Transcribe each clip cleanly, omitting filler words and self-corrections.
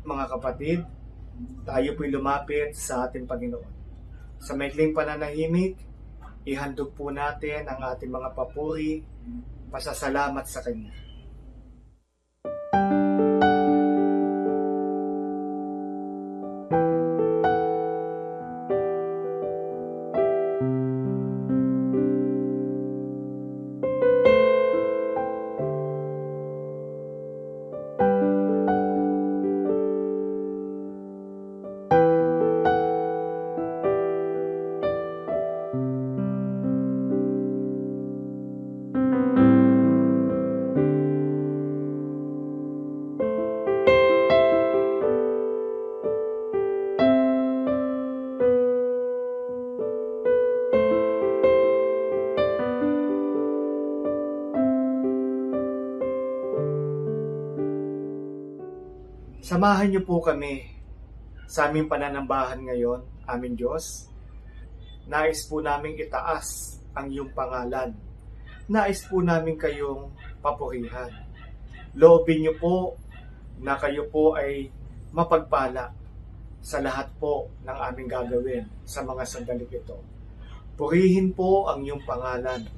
Mga kapatid, tayo po'y lumapit sa ating Panginoon. Sa maikling pananahimik, ihandog po natin ang ating mga papuri, pasasalamat sa Kanya. Samahan niyo po kami sa aming pananambahan ngayon, aming Diyos. Nais po naming itaas ang iyong pangalan. Nais po namin kayong papurihan. Loobin niyo po na kayo po ay mapagpala sa lahat po ng aming gagawin sa mga sandaling ito. Purihin po ang iyong pangalan.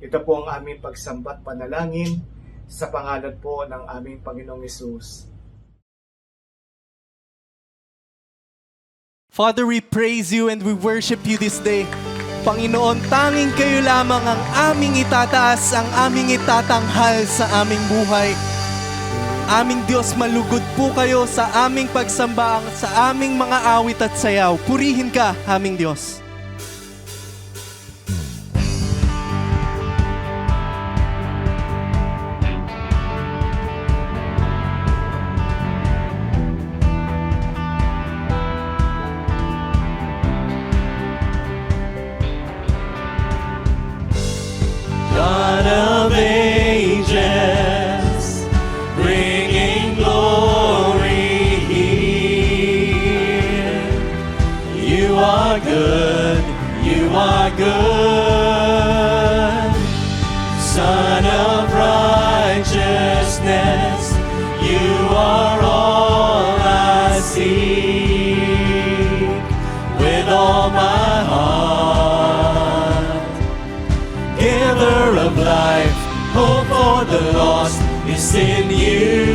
Ito po ang aming pagsambat panalangin sa pangalan po ng aming Panginoong Hesus. Father, we praise you and we worship you this day. Panginoon, tanging kayo lamang ang aming itataas, ang aming itatanghal sa aming buhay. Aming Diyos, malugod po kayo sa aming pagsamba, sa aming mga awit at sayaw. Purihin ka, aming Diyos. God of ages, bringing glory here. You are good, you are good. Son of righteousness, you are all I seek with all my heart. Giver of life, hope for the lost is in you.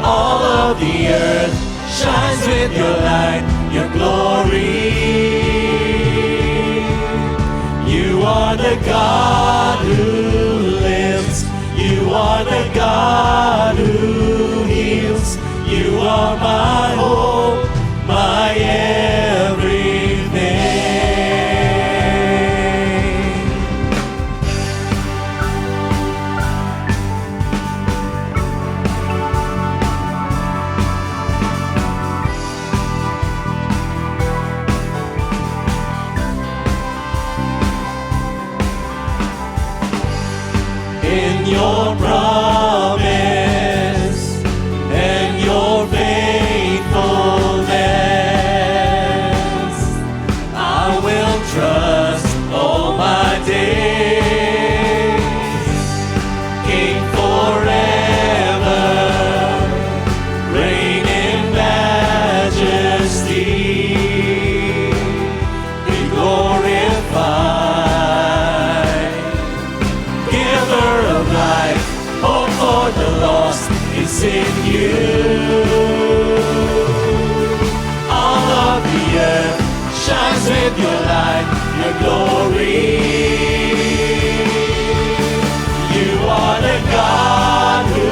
All of the earth shines with your light, your glory. You are the God who lives, you are the God who heals. You are my hope, my everything. In your promise and your faithfulness, I will trust all my days. King forever, reign in majesty, be glorified. Giver of life, hope for the lost is in you. All of the earth shines with your light, your glory. You are the God who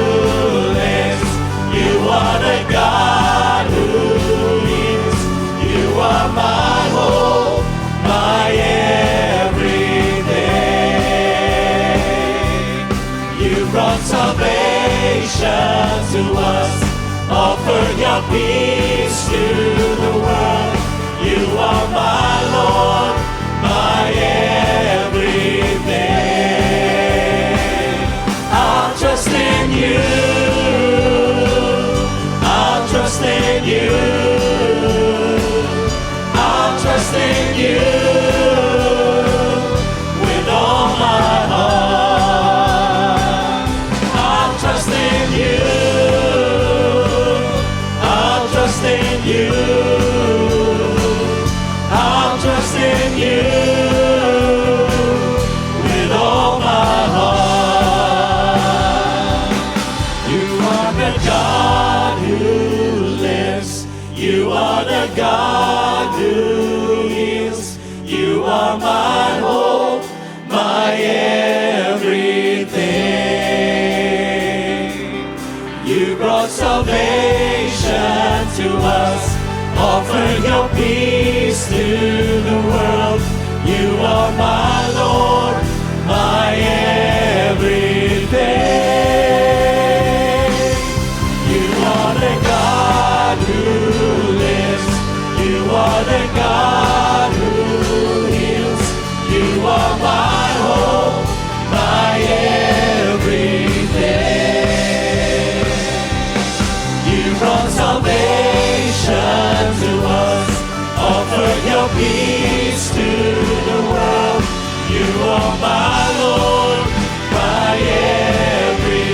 lives, you are the God who heals. You are my hope, my everything. You brought salvation to us, offered your peace to the world. You are my Lord, my everything. I'll trust in you, I'll trust in you, I'll trust in you with all my heart. I'll trust in you. you. I'll trust in you with all my heart. You are the God who lives. You are the God who heals. You are my hope, my everything. You brought salvation to us, offered your peace to the world. You are my Lord, my everything. You are the God who lives. You are the God who heals. You are my hope, my everything. You brought salvation to us, offered your peace to the world. You are my Lord, my everything.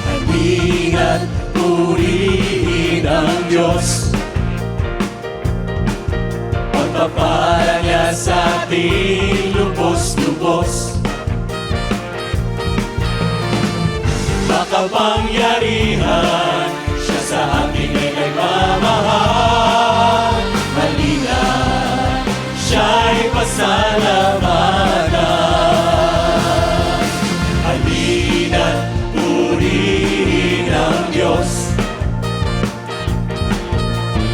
Halina't purihin ang Diyos, pagpapala niya sa ating lubos-lubos. Makapangyarihan siya sa ating ay nagmamahal. Halina't siya'y pasalamatan. Halina't purihin ang Diyos,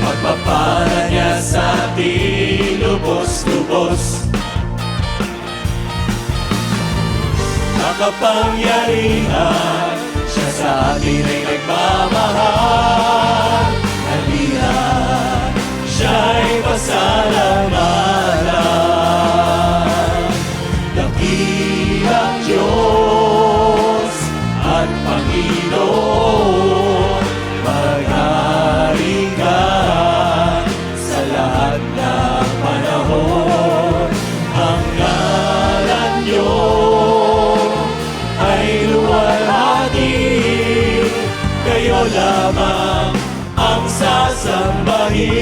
pagpapala niya sa ating lubos-lubos. Makapangyarihan siya sa atin ay nagmamahal. Halina't siya'y pasalamatan. Dakilang Diyos at Panginoon, maghari ka sa lahat ng panahon. Ang ngalan niyo ay luwalhati, kayo lamang ang sasambahin.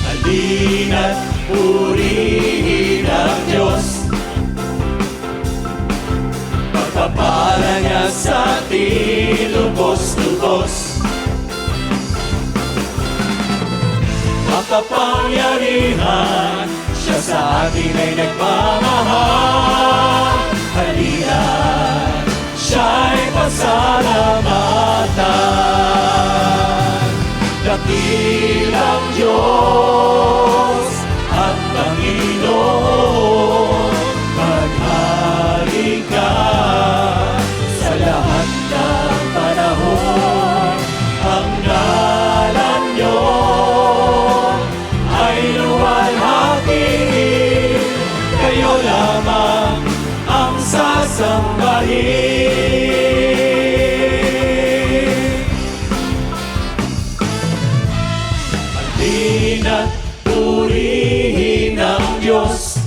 Halina't purihin ang Diyos, pagpapala niya sa ating lubos-lubos. Makapangyarihan siya sa atin ay nagmamahal. Halina't siya'y pasalamatan. Dakilang Diyos at Panginoon, maghari ka sa lahat ng panahon. Ang ngalan niyo ay luwalhati, kayo lamang ang sasambahin. Halina't purihin ang Diyos,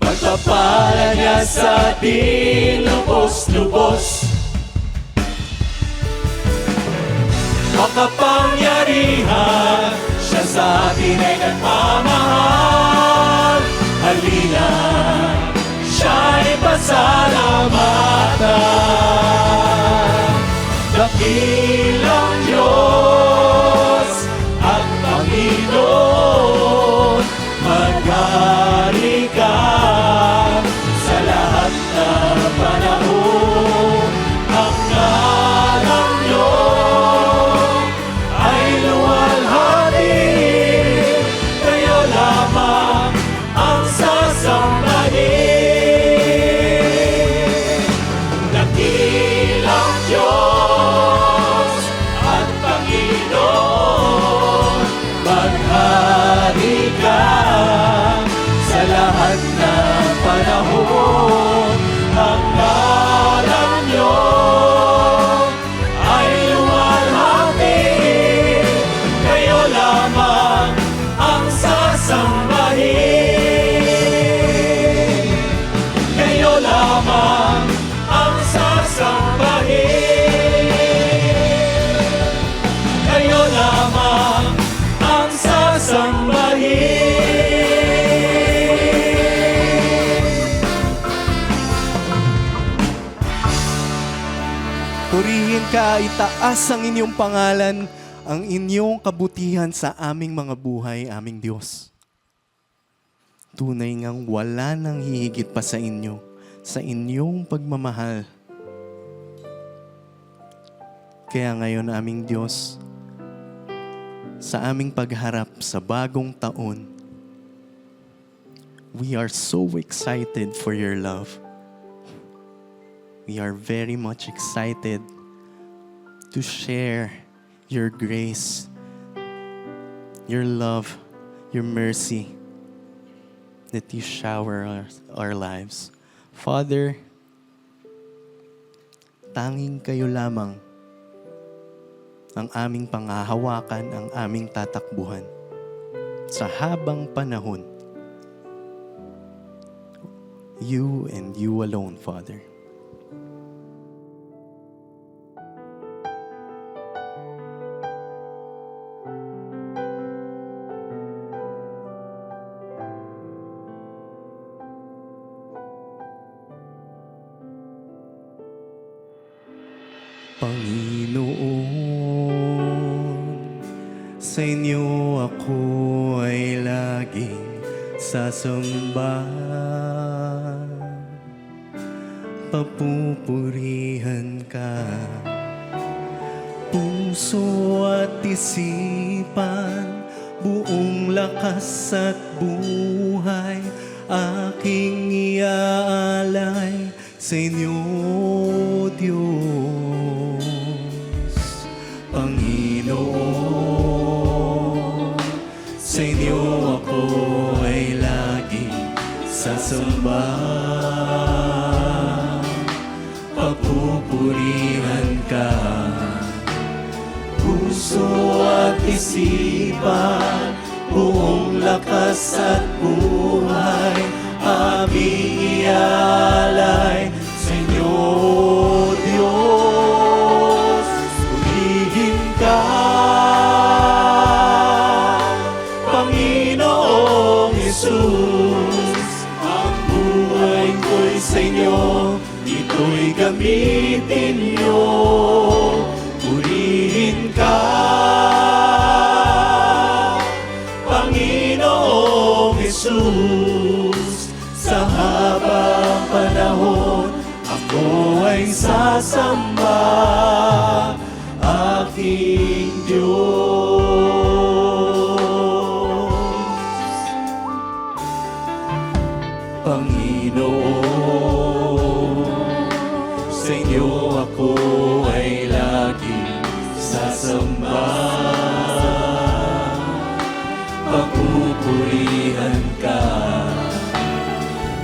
pagpapala niya sa ating lubos-lubos. Makapangyarihan siya sa atin ay nagmamahal. Halina't siya'y pasalamatan. Dakilang Diyos at Panginoon, maghari ka sa lahat ng panahon. Ang ngalan niyo ay luwalhati, kayo lamang ang sasambahin. Dakilang Diyos purihin ka, itaas ang inyong pangalan, ang inyong kabutihan sa aming mga buhay, aming Diyos. Tunay ngang wala nang hihigit pa sa inyo, sa inyong pagmamahal. Kaya ngayon, aming Diyos, sa aming pagharap sa bagong taon, we are so excited for your love. We are very much excited to share your grace, your love, your mercy that you shower our lives. Father, tanging kayo lamang ang aming pangahawakan, ang aming tatakbuhan sa habang panahon. You and you alone, Father. Panginoon, sa inyo ako ay laging sasamba. Papupurihan ka, puso at isipan, buong lakas at buhay, aking iaalay sa inyo, Diyos. Panginoon, sa inyo ako ay laging sasamba. Papupurihan ka, puso at isipan, buong lakas at buhay, aming ialay sa inyo, Diyos. Purihin ka, Panginoong Jesus, ang buhay ko'y sa inyo, ito'y gamitin niyo. Purihin ka, Panginoong Jesus, sa habang panahon ako ay sasamba, aking Diyos. Panginoon, sa inyo ako ay laging sasamba. Pagpupurihan ka,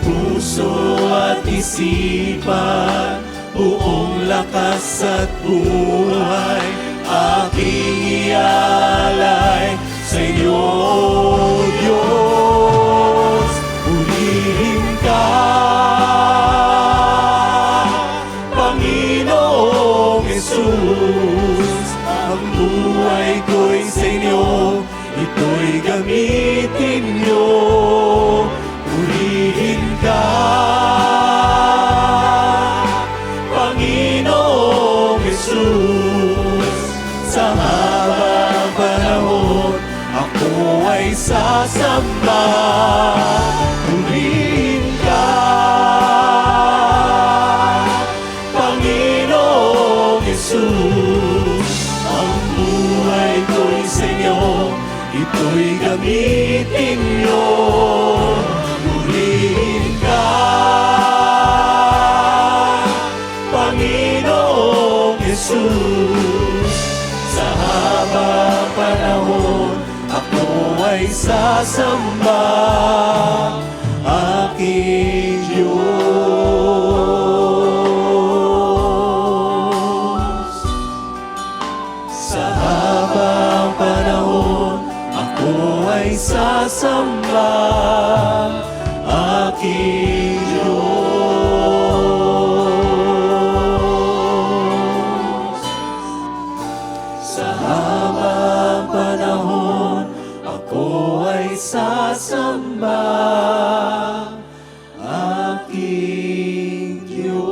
puso at isipan, buong lakas at buhay, aking ialay sa inyo, Diyos. Purihin ka, Panginoong Jesus, ang buhay ko'y sa inyo, ito'y gamitin niyo. Purihin ka, Panginoong Jesus, sa habang panahon ako ay sasamba. Purihin ka, Panginoong Jesus, ang buhay ko'y sa inyo, ito'y gamitin niyo. Purihin ka, Panginoong Jesus, sa habang panahon ako ay sasamba, aking Diyos. Sa habang panahon ako ay sasamba, aking Diyos. Sa habang panahon ako ay sasamba, aking Diyos.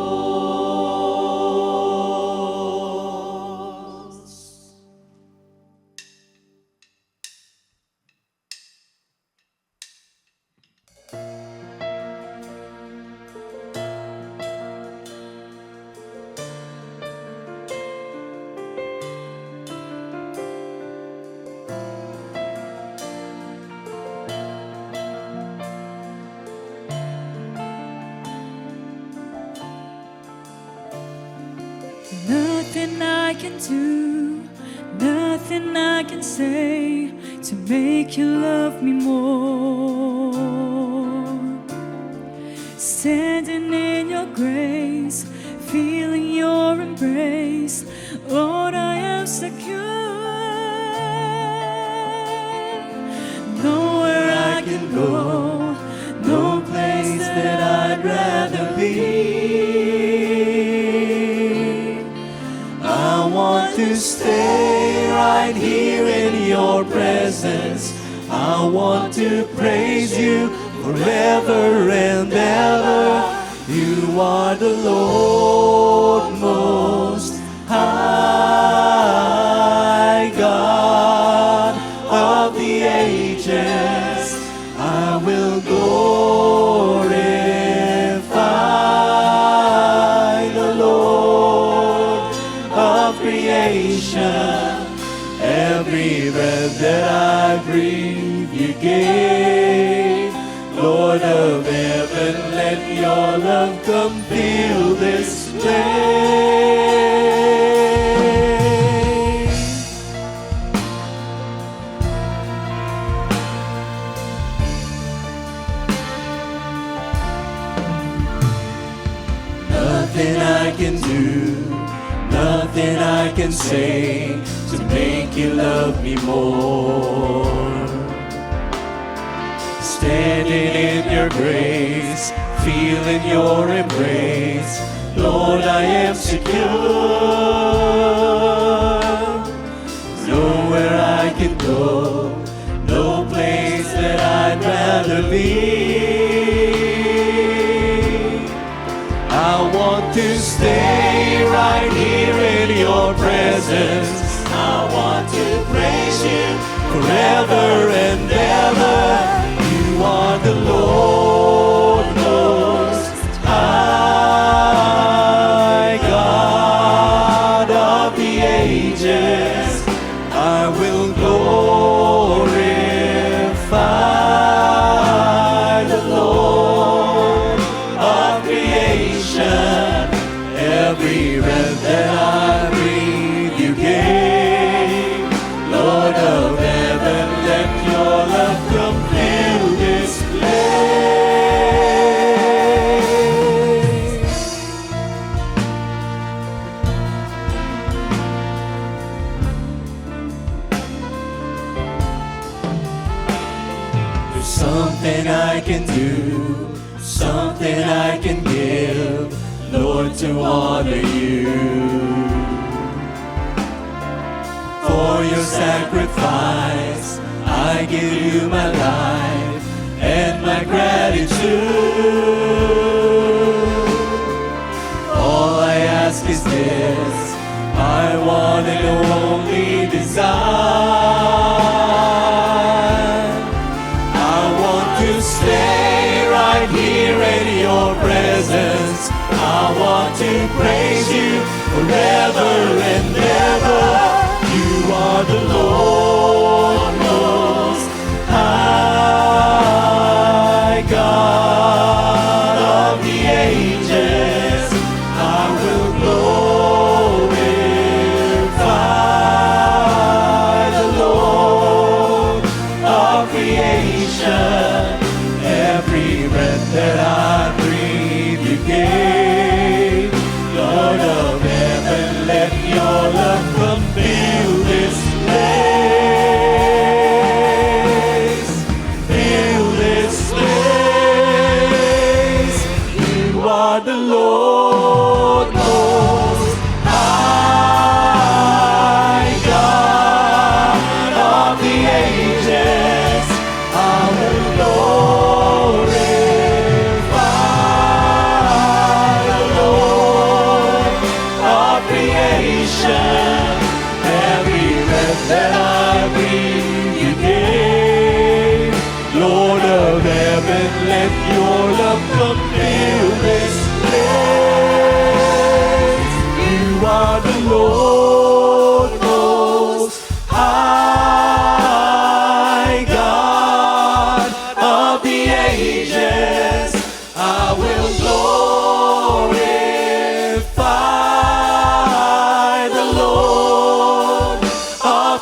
can do, nothing I can say to make you love me more. Standing in your grace, feeling your embrace, Lord, I am secure. Nowhere I can go, no place that I'd rather be. I want to stay right here in your presence. I want to praise you forever and ever. You are the Lord Most High, God of the ages. I will glorify the Lord of creation. Every breath that I breathe, you gave. Lord of heaven, let your love come fill this place. Nothing I can do, nothing I can say to make you love me more. Standing in your grace, feeling your embrace, Lord, I am secure. Nowhere I can go, no place that I'd rather be. I want to stay right here in your presence. I want to praise you forever and ever. You are the Lord Most High, God of the ages. I will glorify the Lord of creation. Every breath that I breathe, you gave. Lord of heaven, let your love come fill this place. There's something I can do, something I can give, Lord, to honor you. For your sacrifice, I give you my life and my gratitude. All I ask is this, I want and only desire. I want to stay right here in your presence. I want to praise you forever and ever. You are the Lord Most High, God of the ages. I will glorify the Lord of creation. Every breath that I breathe, you gave. Lord of heaven, let your love come fill this place. Fill this place. You are the Lord Most High, God of the ages. I will glorify the Lord of creation.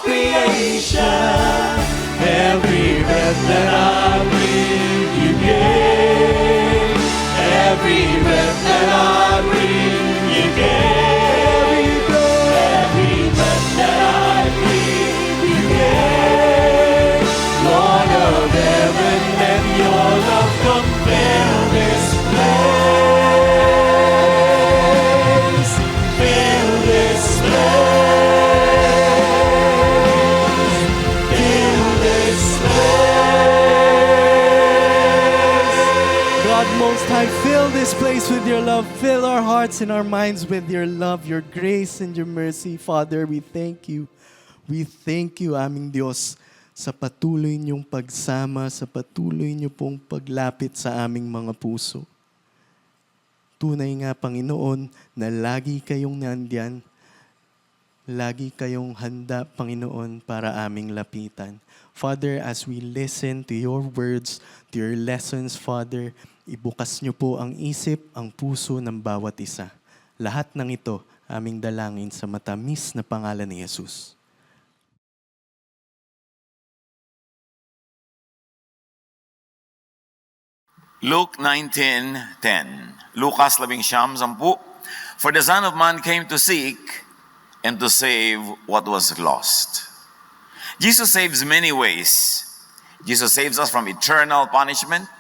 creation. Every breath that I breathe, you gave. Every breath that I breathe, you gave. Every breath that I breathe, you gave. Lord of heaven, let your love come fill this place. Fill this place. Fill this place. God Most High, fill this place with your love. Fill our hearts and our minds with your love, your grace, and your mercy. Father, we thank you. We thank you, aming Diyos, sa patuloy niyong pagsama, sa patuloy niyo pong paglapit sa aming mga puso. Tunay nga, Panginoon, na lagi kayong nandyan, lagi kayong handa, Panginoon, para aming lapitan. Father, as we listen to your words, to your lessons, Father, ibukas niyo po ang isip, ang puso ng bawat isa. Lahat ng ito, aming dalangin sa matamis na pangalan ni Jesus. Luke 19:10. Lukas 19:10. For the Son of Man came to seek and to save what was lost. Jesus saves many ways. Jesus saves us from eternal punishment.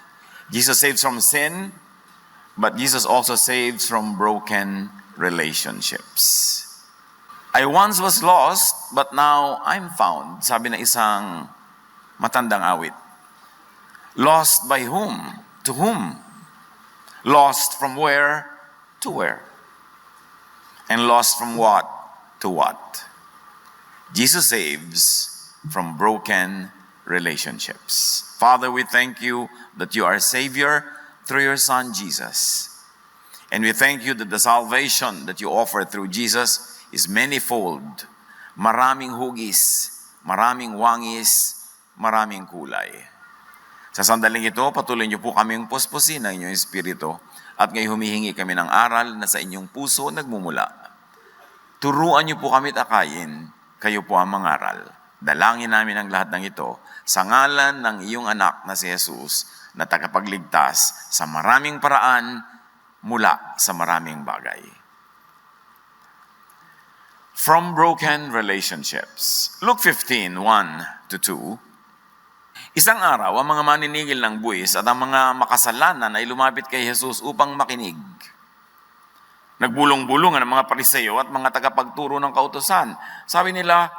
Jesus saves from sin. But Jesus also saves from broken relationships. I once was lost, but now I'm found. Sabi na isang matandang awit. Lost by whom? To whom? Lost from where to where? And lost from what to what? Jesus saves from broken relationships. Father, we thank you that you are Savior through your Son, Jesus. And we thank you that the salvation that you offer through Jesus is manifold. Maraming hugis, maraming wangis, maraming kulay. Sa sandaling ito, patuloy niyo po kaming puspusin ng inyong Espiritu at ngayon humihingi kami ng aral na sa inyong puso nagmumula. Turuan niyo po kami at akayin, kayo po ang mangaral. Dalangin namin ang lahat ng ito sa ngalan ng iyong anak na si Jesus na tagapagligtas sa maraming paraan mula sa maraming bagay. From broken relationships. Luke 15:1-2. Isang araw, ang mga maninigil ng buwis at ang mga makasalanan ay lumapit kay Jesus upang makinig. Nagbulong-bulungan ang mga Pariseo at mga tagapagturo ng kautusan. Sabi nila,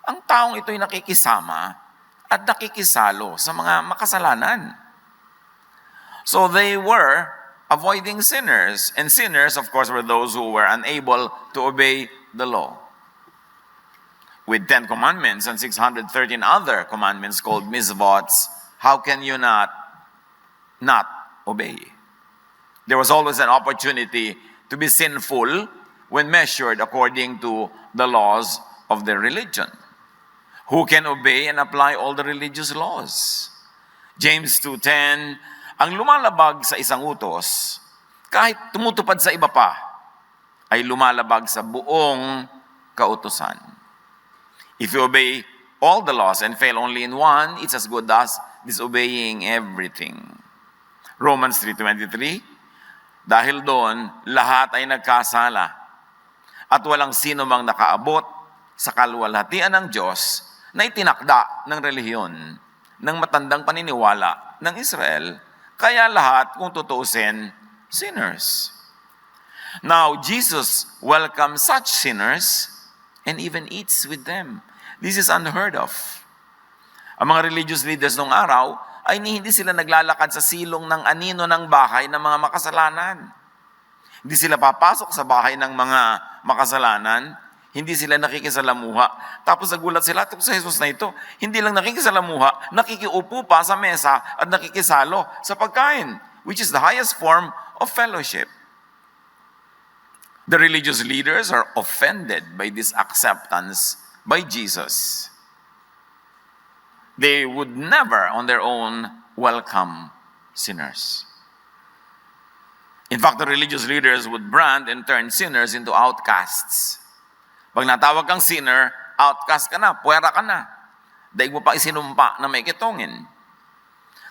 ang taong ito'y nakikisama at nakikisalo sa mga makasalanan. So they were avoiding sinners. And sinners, of course, were those who were unable to obey the law. With 10 commandments and 613 other commandments called mitzvots, how can you not obey? There was always an opportunity to be sinful when measured according to the laws of their religion. Who can obey and apply all the religious laws? James 2:10, ang lumalabag sa isang utos, kahit tumutupad sa iba pa, ay lumalabag sa buong kautusan. If you obey all the laws and fail only in one, it's as good as disobeying everything. Romans 3:23, dahil doon, lahat ay nagkasala at walang sino mang nakaabot sa kaluwalhatian ng Diyos na itinakda ng relihiyon ng matandang paniniwala ng Israel, kaya lahat, kung tutuusin, sinners. Now, Jesus welcomes such sinners and even eats with them. This is unheard of. Ang mga religious leaders nung araw ay hindi sila naglalakad sa silong ng anino ng bahay ng mga makasalanan. Hindi sila papasok sa bahay ng mga makasalanan, hindi sila nakikisalamuha. Tapos nagulat sila sa Jesus na ito, hindi lang nakikisalamuha, nakikiupo pa sa mesa at nakikisalo sa pagkain, which is the highest form of fellowship. The religious leaders are offended by this acceptance by Jesus. They would never on their own welcome sinners. In fact, the religious leaders would brand and turn sinners into outcasts. Pag natawag kang sinner, outcast ka na, puwera ka na. Daig mo pa isinumpa na may kitongin.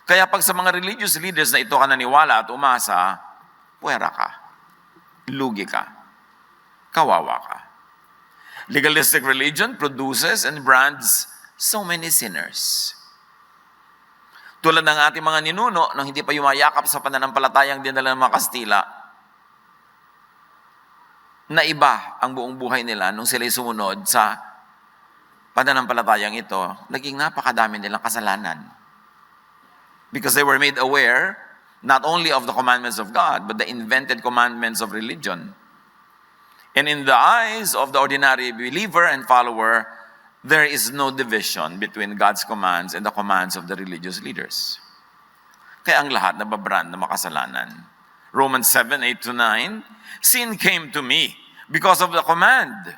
Kaya pag sa mga religious leaders na ito ka naniwala at umasa, puwera ka. Lugi ka. Kawawa ka. Legalistic religion produces and brands so many sinners. Tulad ng ating mga ninuno nang hindi pa yumayakap sa pananampalatayang dinala ng mga Kastila, na iba ang buong buhay nila nung sila'y sumunod sa pananampalatayang ito, naging napakadami nilang kasalanan. Because they were made aware not only of the commandments of God, but the invented commandments of religion. And in the eyes of the ordinary believer and follower, there is no division between God's commands and the commands of the religious leaders. Kaya ang lahat nababrand na makasalanan. Romans 7:8-9, sin came to me because of the command.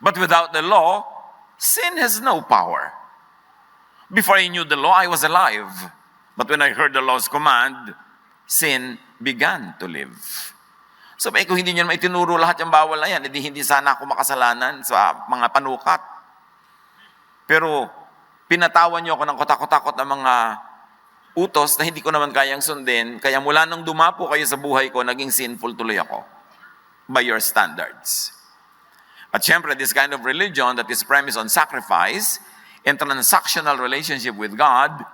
But without the law, sin has no power. Before I knew the law, I was alive. But when I heard the law's command, sin began to live. So kung hindi nyo naman itinuro lahat yung bawal na yan, hindi sana ako makasalanan sa mga panukat. Pero pinatawan nyo ako ng kotakot-takot ng mga utos na hindi ko naman kayang sundin. Kaya mula nung dumapo kayo sa buhay ko, naging sinful tuloy ako by your standards. At syempre, this kind of religion that is premised on sacrifice and transactional relationship with God,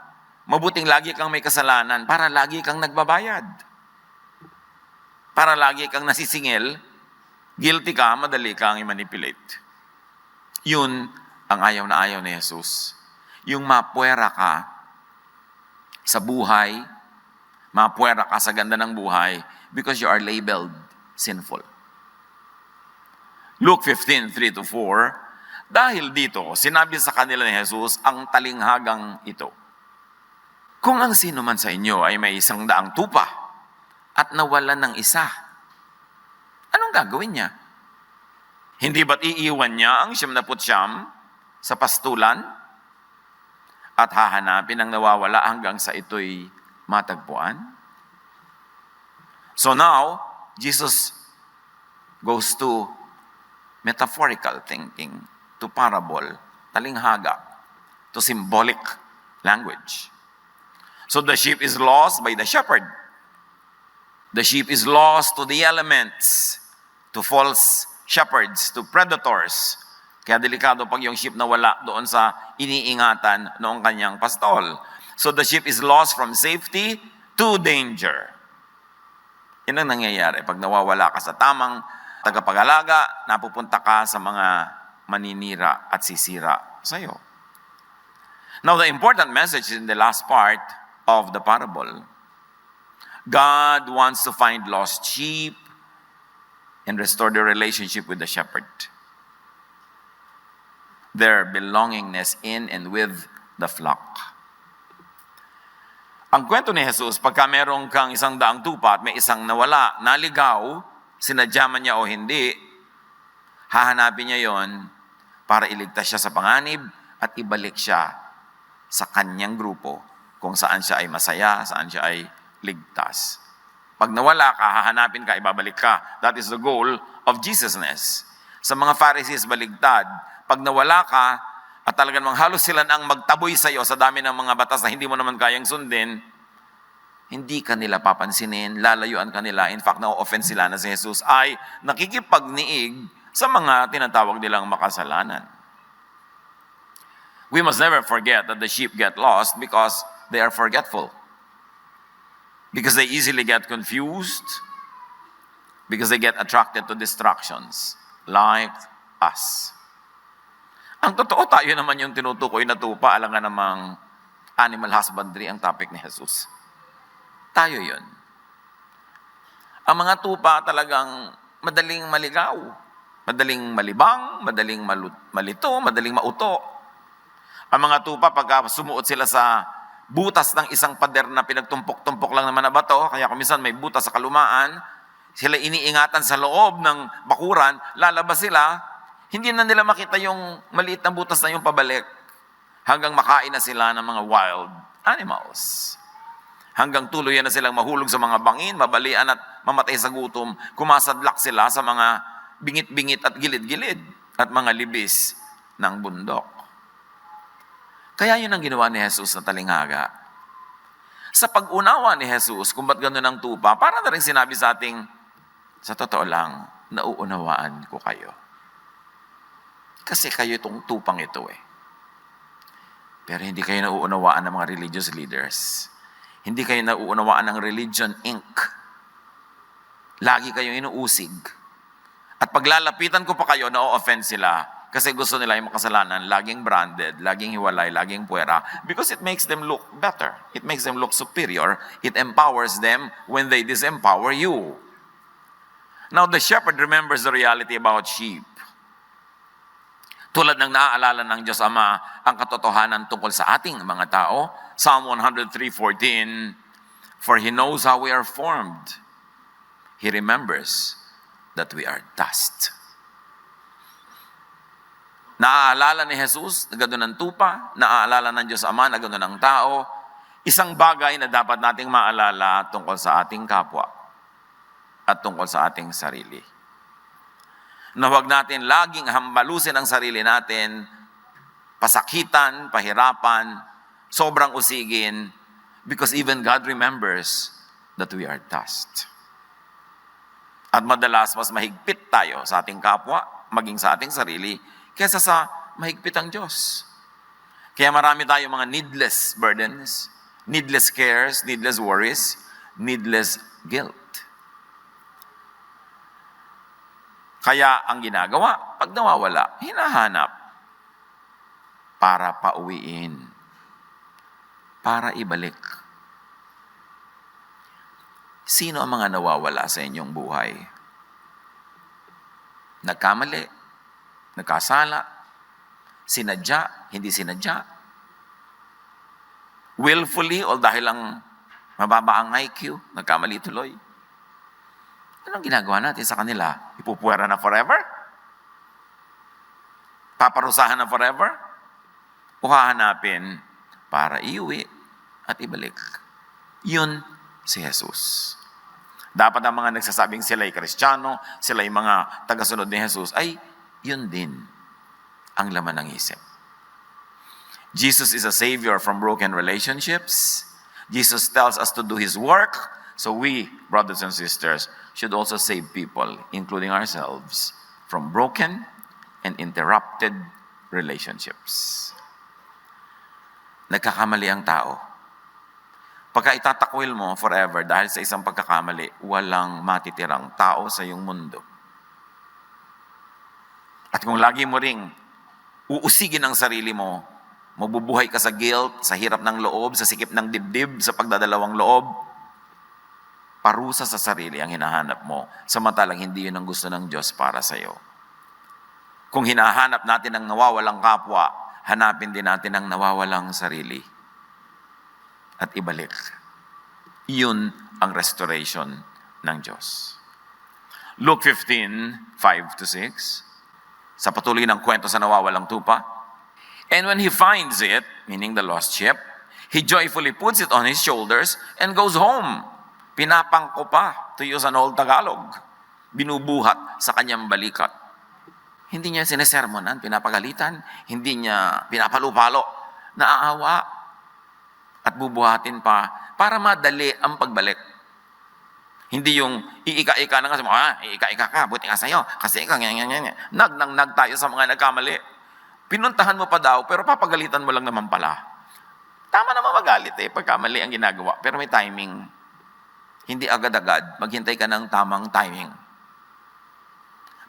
mabuting lagi kang may kasalanan para lagi kang nagbabayad. Para lagi kang nasisingil, guilty ka, madali kang i-manipulate. Yun ang ayaw na ayaw ni Jesus. Yung mapuwera ka sa buhay, mapuwera ka sa ganda ng buhay because you are labeled sinful. Luke 15:3-4, dahil dito, sinabi sa kanila ni Jesus ang talinghagang ito. Kung ang sino man sa inyo ay may 100 tupa at nawalan ng isa, anong gagawin niya? Hindi ba't iiwan niya ang 99 sa pastulan at hahanapin ang nawawala hanggang sa ito'y matagpuan? So now, Jesus goes to metaphorical thinking, to parable, talinghaga, to symbolic language. So the sheep is lost by the shepherd. The sheep is lost to the elements, to false shepherds, to predators. Kaya delikado pag yung sheep nawala doon sa iniingatan noong kanyang pastol. So the sheep is lost from safety to danger. Yan ang nangyayari. Pag nawawala ka sa tamang tagapag-alaga, napupunta ka sa mga maninira at sisira sa'yo. Now, the important message is in the last part of the parable. God wants to find lost sheep and restore their relationship with the shepherd. Their belongingness in and with the flock. Ang kwento ni Jesus, pagka merong kang 100 tupa at may isang nawala, naligaw, sinadya man niya o hindi, hahanapin niya yon para iligtas siya sa panganib at ibalik siya sa kanyang grupo kung saan siya ay masaya, saan siya ay ligtas. Pag nawala ka, hahanapin ka, ibabalik ka. That is the goal of Jesusness. Sa mga Pharisees, baligtad. Pag nawala ka, at talagang halos sila ang magtaboy sa iyo sa dami ng mga batas na hindi mo naman kayang sundin, hindi ka nila papansinin, lalayuan ka nila. In fact, na-offend sila na si Jesus ay nakikipagniig sa mga tinatawag nilang makasalanan. We must never forget that the sheep get lost because they are forgetful. Because they easily get confused. Because they get attracted to distractions like us. Ang totoo, tayo naman yung tinutukoy na tupa, alam nga namang animal husbandry ang topic ni Jesus. Tayo yun. Ang mga tupa talagang madaling maligaw, madaling malibang, madaling malito, madaling mauto. Ang mga tupa, pagka sumuot sila sa butas ng isang pader na pinagtumpok-tumpok lang naman na bato, kaya kung minsan may butas sa kalumaan, sila iniingatan sa loob ng bakuran, lalabas sila, hindi na nila makita yung maliit na butas na yung pabalik hanggang makain na sila ng mga wild animals. Hanggang tuluyan na silang mahulog sa mga bangin, mabalian at mamatay sa gutom, kumasadlak sila sa mga bingit-bingit at gilid-gilid at mga libis ng bundok. Kaya yun ang ginawa ni Jesus na talinghaga. Sa pag-unawa ni Jesus, kung ba't gano'n ang tupa, para na rin sinabi sa ating, sa totoo lang, nauunawaan ko kayo. Kasi kayo itong tupang ito eh. Pero hindi kayo nauunawaan ng mga religious leaders. Hindi kayo nauunawaan ng Religion Inc. Lagi kayong inuusig. At paglalapitan ko pa kayo, na-offend sila. Kasi gusto nila yung makasalanan, laging branded, laging hiwalay, laging puwera. Because it makes them look better. It makes them look superior. It empowers them when they disempower you. Now, the shepherd remembers the reality about sheep. Tulad ng naaalala ng Diyos Ama ang katotohanan tungkol sa ating mga tao. Psalm 103:14, for He knows how we are formed. He remembers that we are dust. Naaalala ni Jesus na gano'n ng tupa, naaalala ng Diyos Ama na gano'n ng tao. Isang bagay na dapat nating maalala tungkol sa ating kapwa at tungkol sa ating sarili. Na huwag natin laging hambalusin ang sarili natin, pasakitan, pahirapan, sobrang usigin, because even God remembers that we are dust. At madalas, mas mahigpit tayo sa ating kapwa, maging sa ating sarili, kaysa sa mahigpit ang Diyos. Kaya marami tayong mga needless burdens, needless cares, needless worries, needless guilt. Kaya ang ginagawa, pag nawawala, hinahanap para pauwiin, para ibalik. Sino ang mga nawawala sa inyong buhay? Nagkamali, nagkasala, sinadya, hindi sinadya. Willfully o dahil lang mababa ang IQ, nagkamali tuloy. Anong ginagawa natin sa kanila? Ipupuwera na forever? Paparusahan na forever? O hahanapin para iuwi at ibalik? Yun si Jesus. Dapat ang mga nagsasabing sila'y Kristiyano, sila'y mga tagasunod ni Jesus, ay yun din ang laman ng isip. Jesus is a savior from broken relationships. Jesus tells us to do His work. So we, brothers and sisters, should also save people, including ourselves, from broken and interrupted relationships. Nagkakamali ang tao. Pagka itatakwil mo forever dahil sa isang pagkakamali, walang matitirang tao sa iyong mundo. At kung lagi mo ring uusigin ang sarili mo, mabubuhay ka sa guilt, sa hirap ng loob, sa sikip ng dibdib, sa pagdadalawang loob, parusa sa sarili ang hinahanap mo, samantalang hindi yun ang gusto ng Diyos para sa iyo. Kung hinahanap natin ang nawawalang kapwa, hanapin din natin ang nawawalang sarili. At ibalik. Yun ang restoration ng Diyos. Luke 15:5-6, sa patuloy ng kwento sa nawawalang tupa, and when he finds it, meaning the lost sheep, he joyfully puts it on his shoulders and goes home. Pinapangko pa, to use an old Tagalog. Binubuhat sa kanyang balikat. Hindi niya sinesermonan, pinapagalitan, hindi niya pinapalo-palo, naaawa at bubuhatin pa para madali ang pagbalik. Hindi yung iika-ika na nga, iika-ika ka, buti nga sa'yo, kasi ikaw, nag tayo sa mga nagkamali. Pinuntahan mo pa daw, pero papagalitan mo lang naman pala. Tama naman magalit pagkamali ang ginagawa, pero may timing. Hindi agad-agad, maghintay ka ng tamang timing.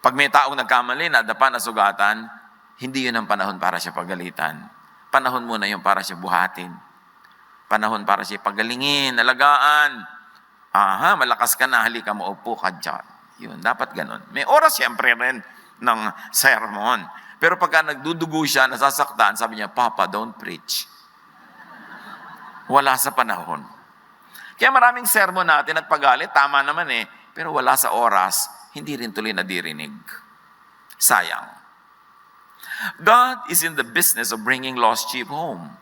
Pag may taong nagkamali, nadapa, nasugatan, hindi yun ang panahon para siya pagalitan. Panahon muna yun para siya buhatin. Panahon para siya pagalingin, alagaan. Aha, malakas ka na, halika mo, upo ka dyan. Yun, dapat ganun. May oras siyempre rin ng sermon. Pero pagka nagdudugo siya, nasasaktan, sabi niya, Papa, don't preach. Wala sa panahon. Kaya maraming sermon natin at pagalit, tama naman pero wala sa oras, hindi rin tuloy nadirinig. Sayang. God is in the business of bringing lost sheep home.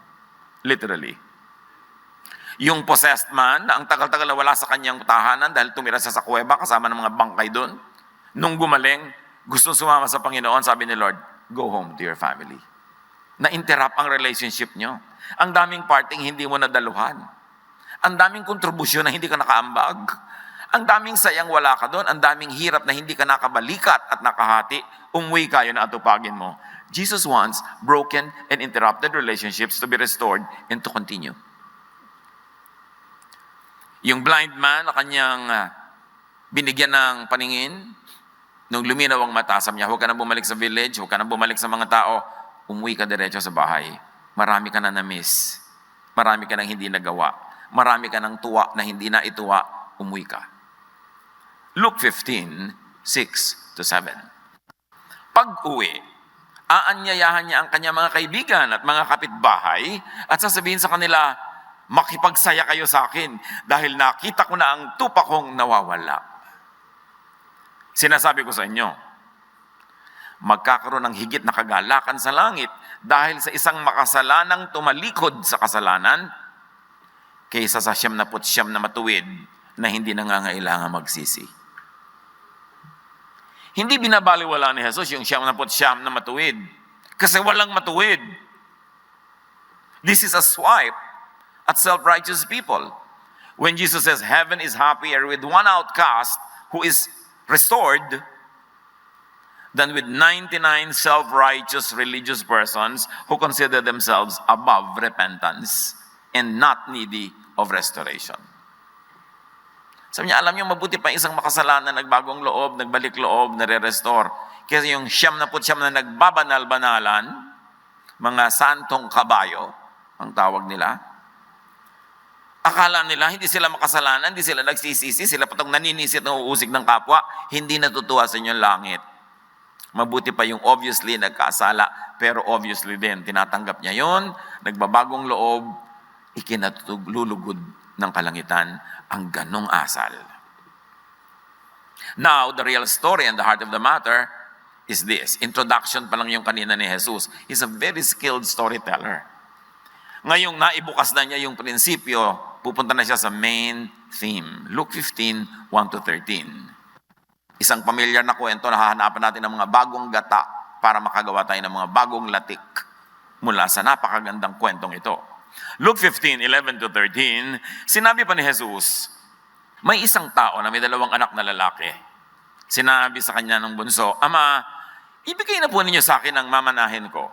Literally. Yung possessed man, na ang tagal-tagal na wala sa kanyang tahanan dahil tumira siya sa kuweba kasama ng mga bangkay doon, nung gumaling, gusto sumama sa Panginoon, sabi ni Lord, go home to your family. Na-interrupt ang relationship nyo. Ang daming parting hindi mo nadaluhan. Ang daming kontribusyon na hindi ka nakaambag. Ang daming sayang wala ka doon. Ang daming hirap na hindi ka nakabalikat at nakahati. Umuwi kayo na atupagin mo. Jesus wants broken and interrupted relationships to be restored and to continue. Yung blind man na kanyang binigyan ng paningin, nung luminaw ang mata, sabi niya, huwag ka na bumalik sa village, huwag ka na bumalik sa mga tao, umuwi ka diretso sa bahay. Marami ka na na-miss. Marami ka nang hindi nagawa. Marami ka nang tuwa na hindi na ituwa, umuwi ka. Luke 15:6-7. Pag-uwi, aanyayahan niya ang kanyang mga kaibigan at mga kapitbahay at sasabihin sa kanila, makipagsaya kayo sa akin dahil nakita ko na ang tupa kong nawawala. Sinasabi ko sa inyo, magkakaroon ng higit na kagalakan sa langit dahil sa isang makasalanang tumalikod sa kasalanan kaysa sa 99 na matuwid na hindi nangangailangan magsisi. Hindi binabaliwala ni Jesus yung 99 na matuwid kasi walang matuwid. This is a swipe at self-righteous people. When Jesus says heaven is happier with one outcast who is restored than with 99 self-righteous religious persons who consider themselves above repentance and not needy of restoration. Sabi niya, alam niyo, mabuti pa isang makasalanan, nagbagong loob, nagbalik loob, nare-restore. Kasi yung 99 na nagbabanal-banalan, mga santong kabayo, ang tawag nila, akala nila hindi sila makasalanan, hindi sila nagsisisi, sila patong naninisit na uusig ng kapwa, hindi natutuwa sa inyong langit. Mabuti pa yung obviously nagkasala, pero obviously din, tinatanggap niya yon, nagbabagong loob, ikinatulugod ng kalangitan ang ganong asal. Now, the real story and the heart of the matter is this. Introduction pa lang yung kanina ni Jesus. He's a very skilled storyteller. Ngayong naibukas na niya yung prinsipyo, pupunta na siya sa main theme. Luke 15:1-13. Isang pamilyar na kwento na hahanapan natin ng mga bagong gata para makagawa tayo ng mga bagong latik mula sa napakagandang kwentong ito. Luke 15:11-13, sinabi pa ni Jesus, may isang tao na may 2 anak na lalaki. Sinabi sa kanya ng bunso, Ama, ibigay na po ninyo sa akin ang mamanahin ko.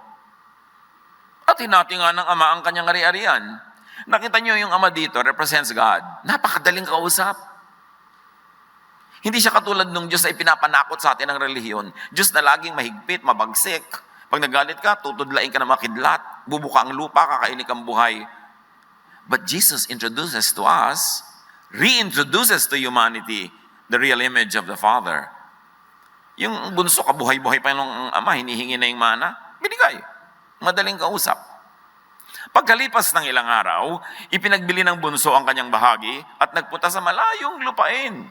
At hinati nga ng ama ang kanyang ari-arian. Nakita niyo yung ama dito, represents God. Napakadaling kausap. Hindi siya katulad nung Diyos ay pinapanakot sa atin ng relihiyon. Diyos na laging mahigpit, mabagsik. Pag nagalit ka, tutudlain ka ng mga kidlat. Bubuka ang lupa, kakainin kang buhay. But Jesus introduces to us, reintroduces to humanity the real image of the Father. Yung bunso, kabuhay-buhay pa yung ama, hinihingi na yung mana, binigay. Madaling kausap. Pagkalipas ng ilang araw, ipinagbili ng bunso ang kanyang bahagi at nagpunta sa malayong lupain.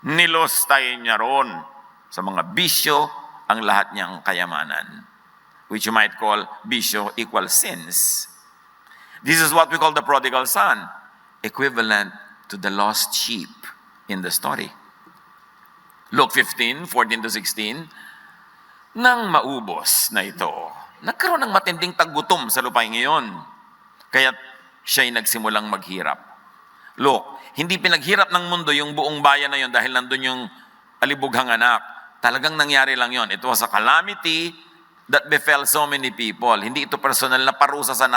Nilostayin niya ron sa mga bisyo ang lahat niyang kayamanan, which you might call bisyo equals sins. This is what we call the prodigal son, equivalent to the lost sheep in the story. Luke 15:14-16, nang maubos na ito, nagkaroon ng matinding taggutom sa lupain ngayon, kaya't siya'y nagsimulang maghirap. Look, hindi pinaghirap ng mundo yung buong bayan na yun dahil nandun yung alibughang anak. Talagang nangyari lang yun. It was a calamity that befell so many people. Hindi ito personal na parusa sa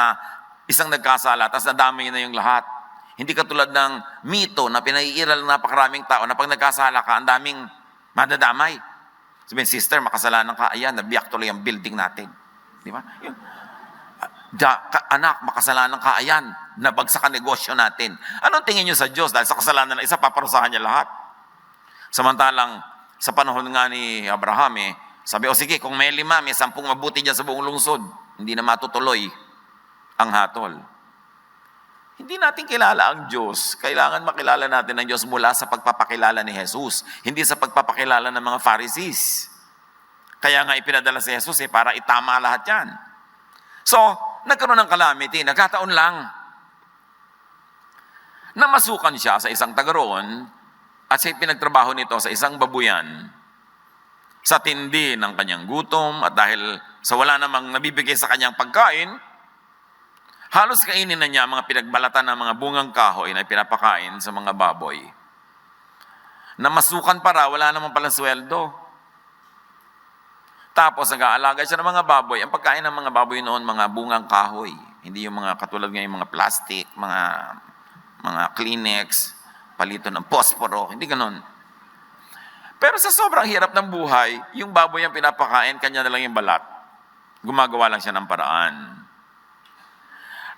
isang nagkasala, tapos nadamay na yung lahat. Hindi katulad ng mito na pinaiiral ng napakaraming tao na pag nagkasala ka, ang daming madadamay. Sabihin, sister, makasalanan ka, ayan, nabiyak tuloy ang building natin. Di ba? Anak, makasalanan ka, ayan, nabagsak ang negosyo natin. Anong tingin nyo sa Diyos? Dahil sa kasalanan ng isa, paparusahan niya lahat. Samantalang, sa panahon nga ni Abraham, sabi, sige, kung may 5, may 10 mabuti dyan sa buong lungsod, hindi na matutuloy ang hatol. Hindi natin kilala ang Diyos. Kailangan makilala natin ang Diyos mula sa pagpapakilala ni Jesus, hindi sa pagpapakilala ng mga Pharisees. Kaya nga ipinadala si Jesus para itama lahat yan. So, nagkaroon ng calamity, nagkataon lang. Namasukan siya sa isang taga roon at siya pinagtrabaho nito sa isang babuyan. Sa tindi ng kanyang gutom at dahil sa wala namang nabibigay sa kanyang pagkain, halos kainin na niya mga pinagbalatan ng mga bungang kahoy na pinapakain sa mga baboy. Namasukan para, wala naman palang sweldo. Tapos nag-aalaga siya ng mga baboy. Ang pagkain ng mga baboy noon, mga bungang kahoy. Hindi yung mga katulad ngayon, mga plastic, mga Kleenex, palito ng posporo, hindi ganon. Pero sa sobrang hirap ng buhay, yung baboy ang pinapakain, kanya na lang yung balat. Gumagawa lang siya ng paraan.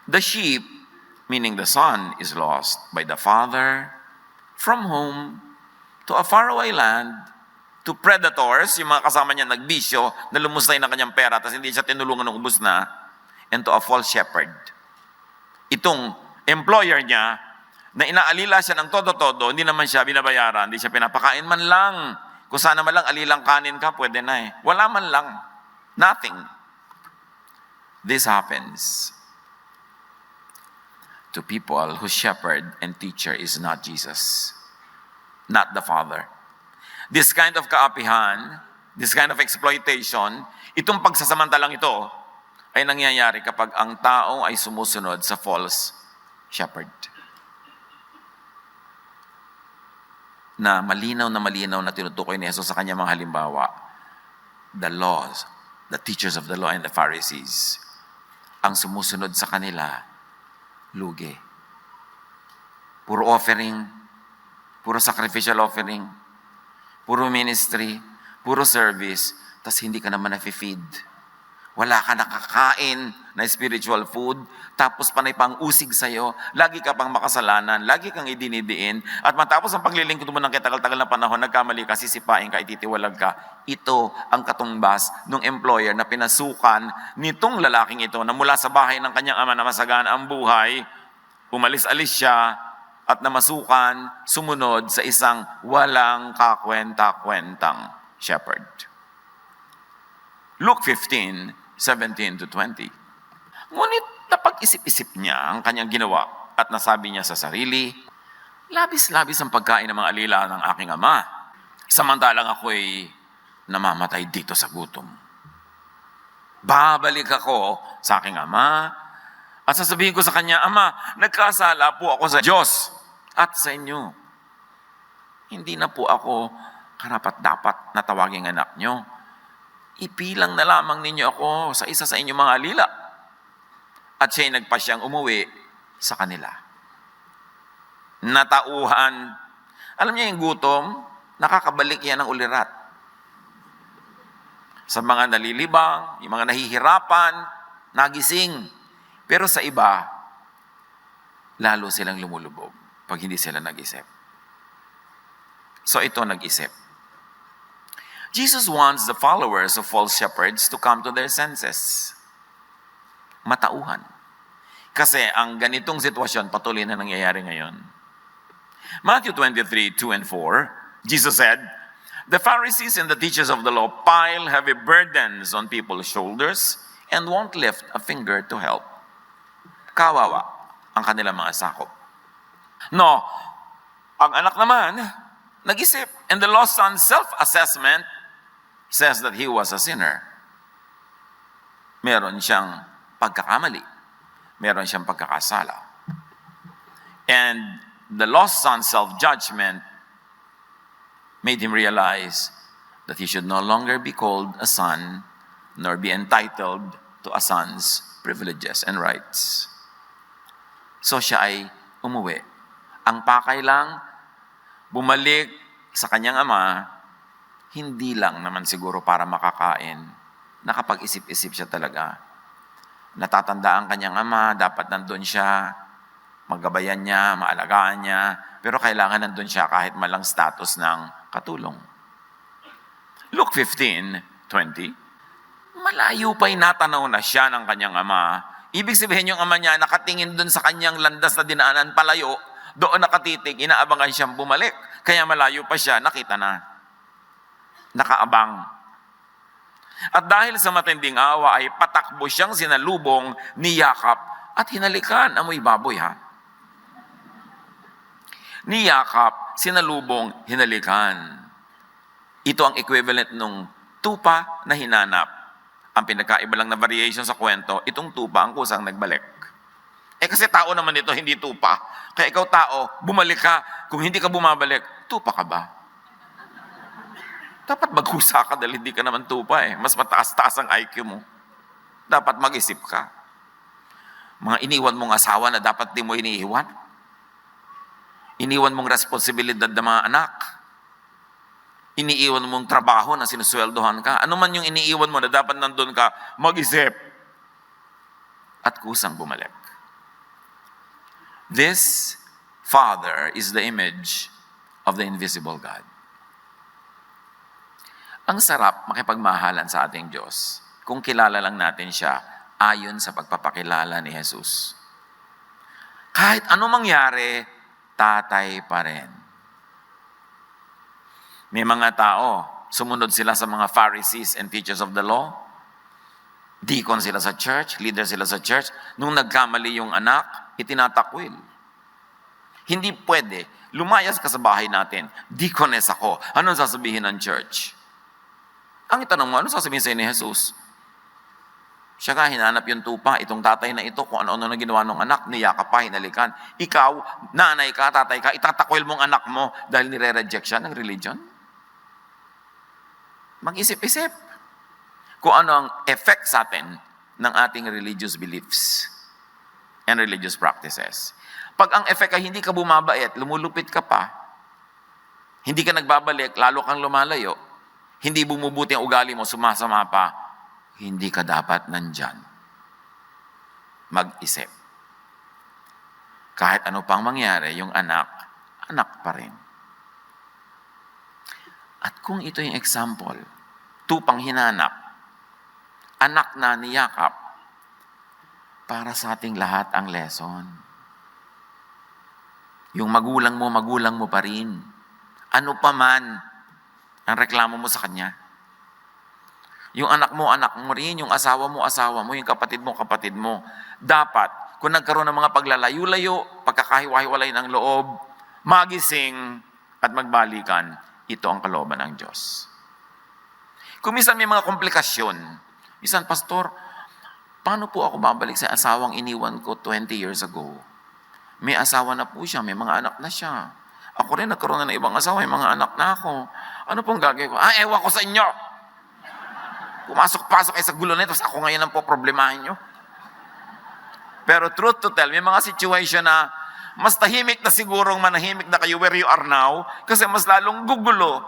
The sheep, meaning the son, is lost by the father from home to a faraway land, to predators, yung mga kasama niya nagbisyo, na lumustay ng kanyang pera, tapos hindi siya tinulungan ng ubus na, and to a false shepherd. Itong employer niya, na inaalila siya ng todo-todo, hindi naman siya binabayaran, hindi siya pinapakain man lang. Kung sana man lang alilang kanin ka, pwede na eh. Wala man lang. Nothing. This happens to people whose shepherd and teacher is not Jesus, not the Father. This kind of kaapihan, this kind of exploitation, itong pagsasamantalang ito, ay nangyayari kapag ang tao ay sumusunod sa false shepherd. Na malinaw na tinutukoy ni Jesus sa kanyang mga halimbawa. The laws, the teachers of the law and the Pharisees, ang sumusunod sa kanila, lugi. Puro offering, puro sacrificial offering, puro ministry, puro service, tas hindi ka naman na-feed. Wala ka nakakain na spiritual food, tapos panay pang usig sa'yo, lagi ka pang makasalanan, lagi kang idinidiin, at matapos ang paglilingkod mo ng kitagal-tagal na panahon, nagkamali ka, sisipain ka, ititiwalag ka. Ito ang katumbas ng employer na pinasukan nitong lalaking ito na mula sa bahay ng kanyang ama na masagana ang buhay, umalis-alis siya at namasukan, sumunod sa isang walang kakwenta-kwentang shepherd. Luke 15:17 to 20. Ngunit napag-isip-isip niya ang kanyang ginawa at nasabi niya sa sarili, labis-labis ang pagkain ng mga alila ng aking ama, samantalang ako'y namamatay dito sa gutom. Babalik ako sa aking ama at sasabihin ko sa kanya, Ama, nagkasala po ako sa Diyos at sa inyo. Hindi na po ako karapat-dapat na tawaging anak nyo. Ipilang na lamang ninyo ako sa isa sa inyong mga alila. At siya'y nagpasyang umuwi sa kanila. Natauhan. Alam niya yung gutom, nakakabalik yan ng ulirat. Sa mga nalilibang, yung mga nahihirapan, nagising. Pero sa iba, lalo silang lumulubog pag hindi sila nag-isip. So ito nag-isip. Jesus wants the followers of false shepherds to come to their senses. Matauhan. Kasi ang ganitong sitwasyon patuloy na nangyayari ngayon. Matthew 23:2 and 4, Jesus said, the Pharisees and the teachers of the law pile heavy burdens on people's shoulders and won't lift a finger to help. Kawawa ang kanilang mga sakop. No, ang anak naman, nag-isip. And the lost son's self-assessment says that he was a sinner. Meron siyang pagkakamali. Meron siyang pagkakasala. And the lost son's self-judgment made him realize that he should no longer be called a son, nor be entitled to a son's privileges and rights. So siya ay umuwi. Ang pakay lang, bumalik sa kanyang ama, hindi lang naman siguro para makakain. Nakapag-isip-isip siya talaga. Natatanda ang kanyang ama, dapat nandun siya, magabayan niya, maalagaan niya, pero kailangan nandun siya kahit malang status ng katulong. Luke 15:20, malayo pa'y natanaw na siya ng kanyang ama. Ibig sabihin yung ama niya, nakatingin dun sa kanyang landas na dinaanan palayo, doon nakatitig, inaabangan siyang bumalik. Kaya malayo pa siya, nakita na. Nakaabang. At dahil sa matinding awa ay patakbo siyang sinalubong, niyakap at hinalikan. Amoy baboy ha. Niyakap, sinalubong, hinalikan. Ito ang equivalent nung tupa na hinanap. Ang pinagkaiba lang na variation sa kwento, itong tupa ang kusang nagbalik. Kasi tao naman ito, hindi tupa. Kaya ikaw tao, bumalik ka. Kung hindi ka bumabalik, tupa ka ba? Dapat maghusa ka dahil hindi ka naman tupa Mas mataas-taas ang IQ mo. Dapat mag-isip ka. Mga iniwan mong asawa na dapat di mo iniiwan. Iniwan mong responsibilidad ng mga anak. Iniiwan mong trabaho na sinusweldohan ka. Ano man yung iniiwan mo na dapat nandun ka, mag-isip. At kusang bumalik. This Father is the image of the invisible God. Ang sarap makipagmahalan sa ating Diyos kung kilala lang natin siya ayon sa pagpapakilala ni Jesus. Kahit ano mangyari, tatay pa rin. May mga tao, sumunod sila sa mga Pharisees and teachers of the law. Deacon sila sa church, leader sila sa church. Nung nagkamali yung anak, itinatakwil. Hindi pwede. Lumayas ka sa bahay natin. Deaconess ako. Anong sasabihin ng church? Ang itanong mo, anong sasabihin sa'yo ni Jesus? Siya nga, hinanap yung tupa. Itong tatay na ito, kung ano-ano na ginawa ng anak, niyakap pa, hinalikan. Ikaw, nanay ka, tatay ka, itatakwil mong anak mo dahil nire-reject siya ng religion? Mag-isip-isip kung ano ang effect sa atin ng ating religious beliefs and religious practices. Pag ang effect ay hindi ka bumabait, lumulupit ka pa, hindi ka nagbabalik, lalo kang lumalayo, hindi bumubuti ang ugali mo, sumasama pa, hindi ka dapat nandyan. Mag-isip. Kahit ano pang mangyari, yung anak, anak pa rin. At kung ito yung example, tupang hinanap, anak na niyakap, para sa ating lahat ang lesson. Yung magulang mo pa rin. Ano pa man ang reklamo mo sa kanya. Yung anak mo rin. Yung asawa mo, yung kapatid mo. Dapat, kung nagkaroon ng mga paglalayo-layo, pagkakahiwa-hiwalay ng loob, magising at magbalikan, ito ang kalooban ng Diyos. Kung minsan may mga komplikasyon, minsan, Pastor, paano po ako babalik sa asawang iniwan ko 20 years ago? May asawa na po siya, may mga anak na siya. Ako rin nagkaroon na ng ibang asawa, may mga anak na ako. Ano pong gagawin ko? Ewan ko sa inyo! Pumasok-pasok kayo sa gulo na ito, tapos ako ngayon ang po problemahin nyo. Pero truth to tell, may mga situation na mas tahimik na sigurong manahimik na kayo where you are now, kasi mas lalong gugulo.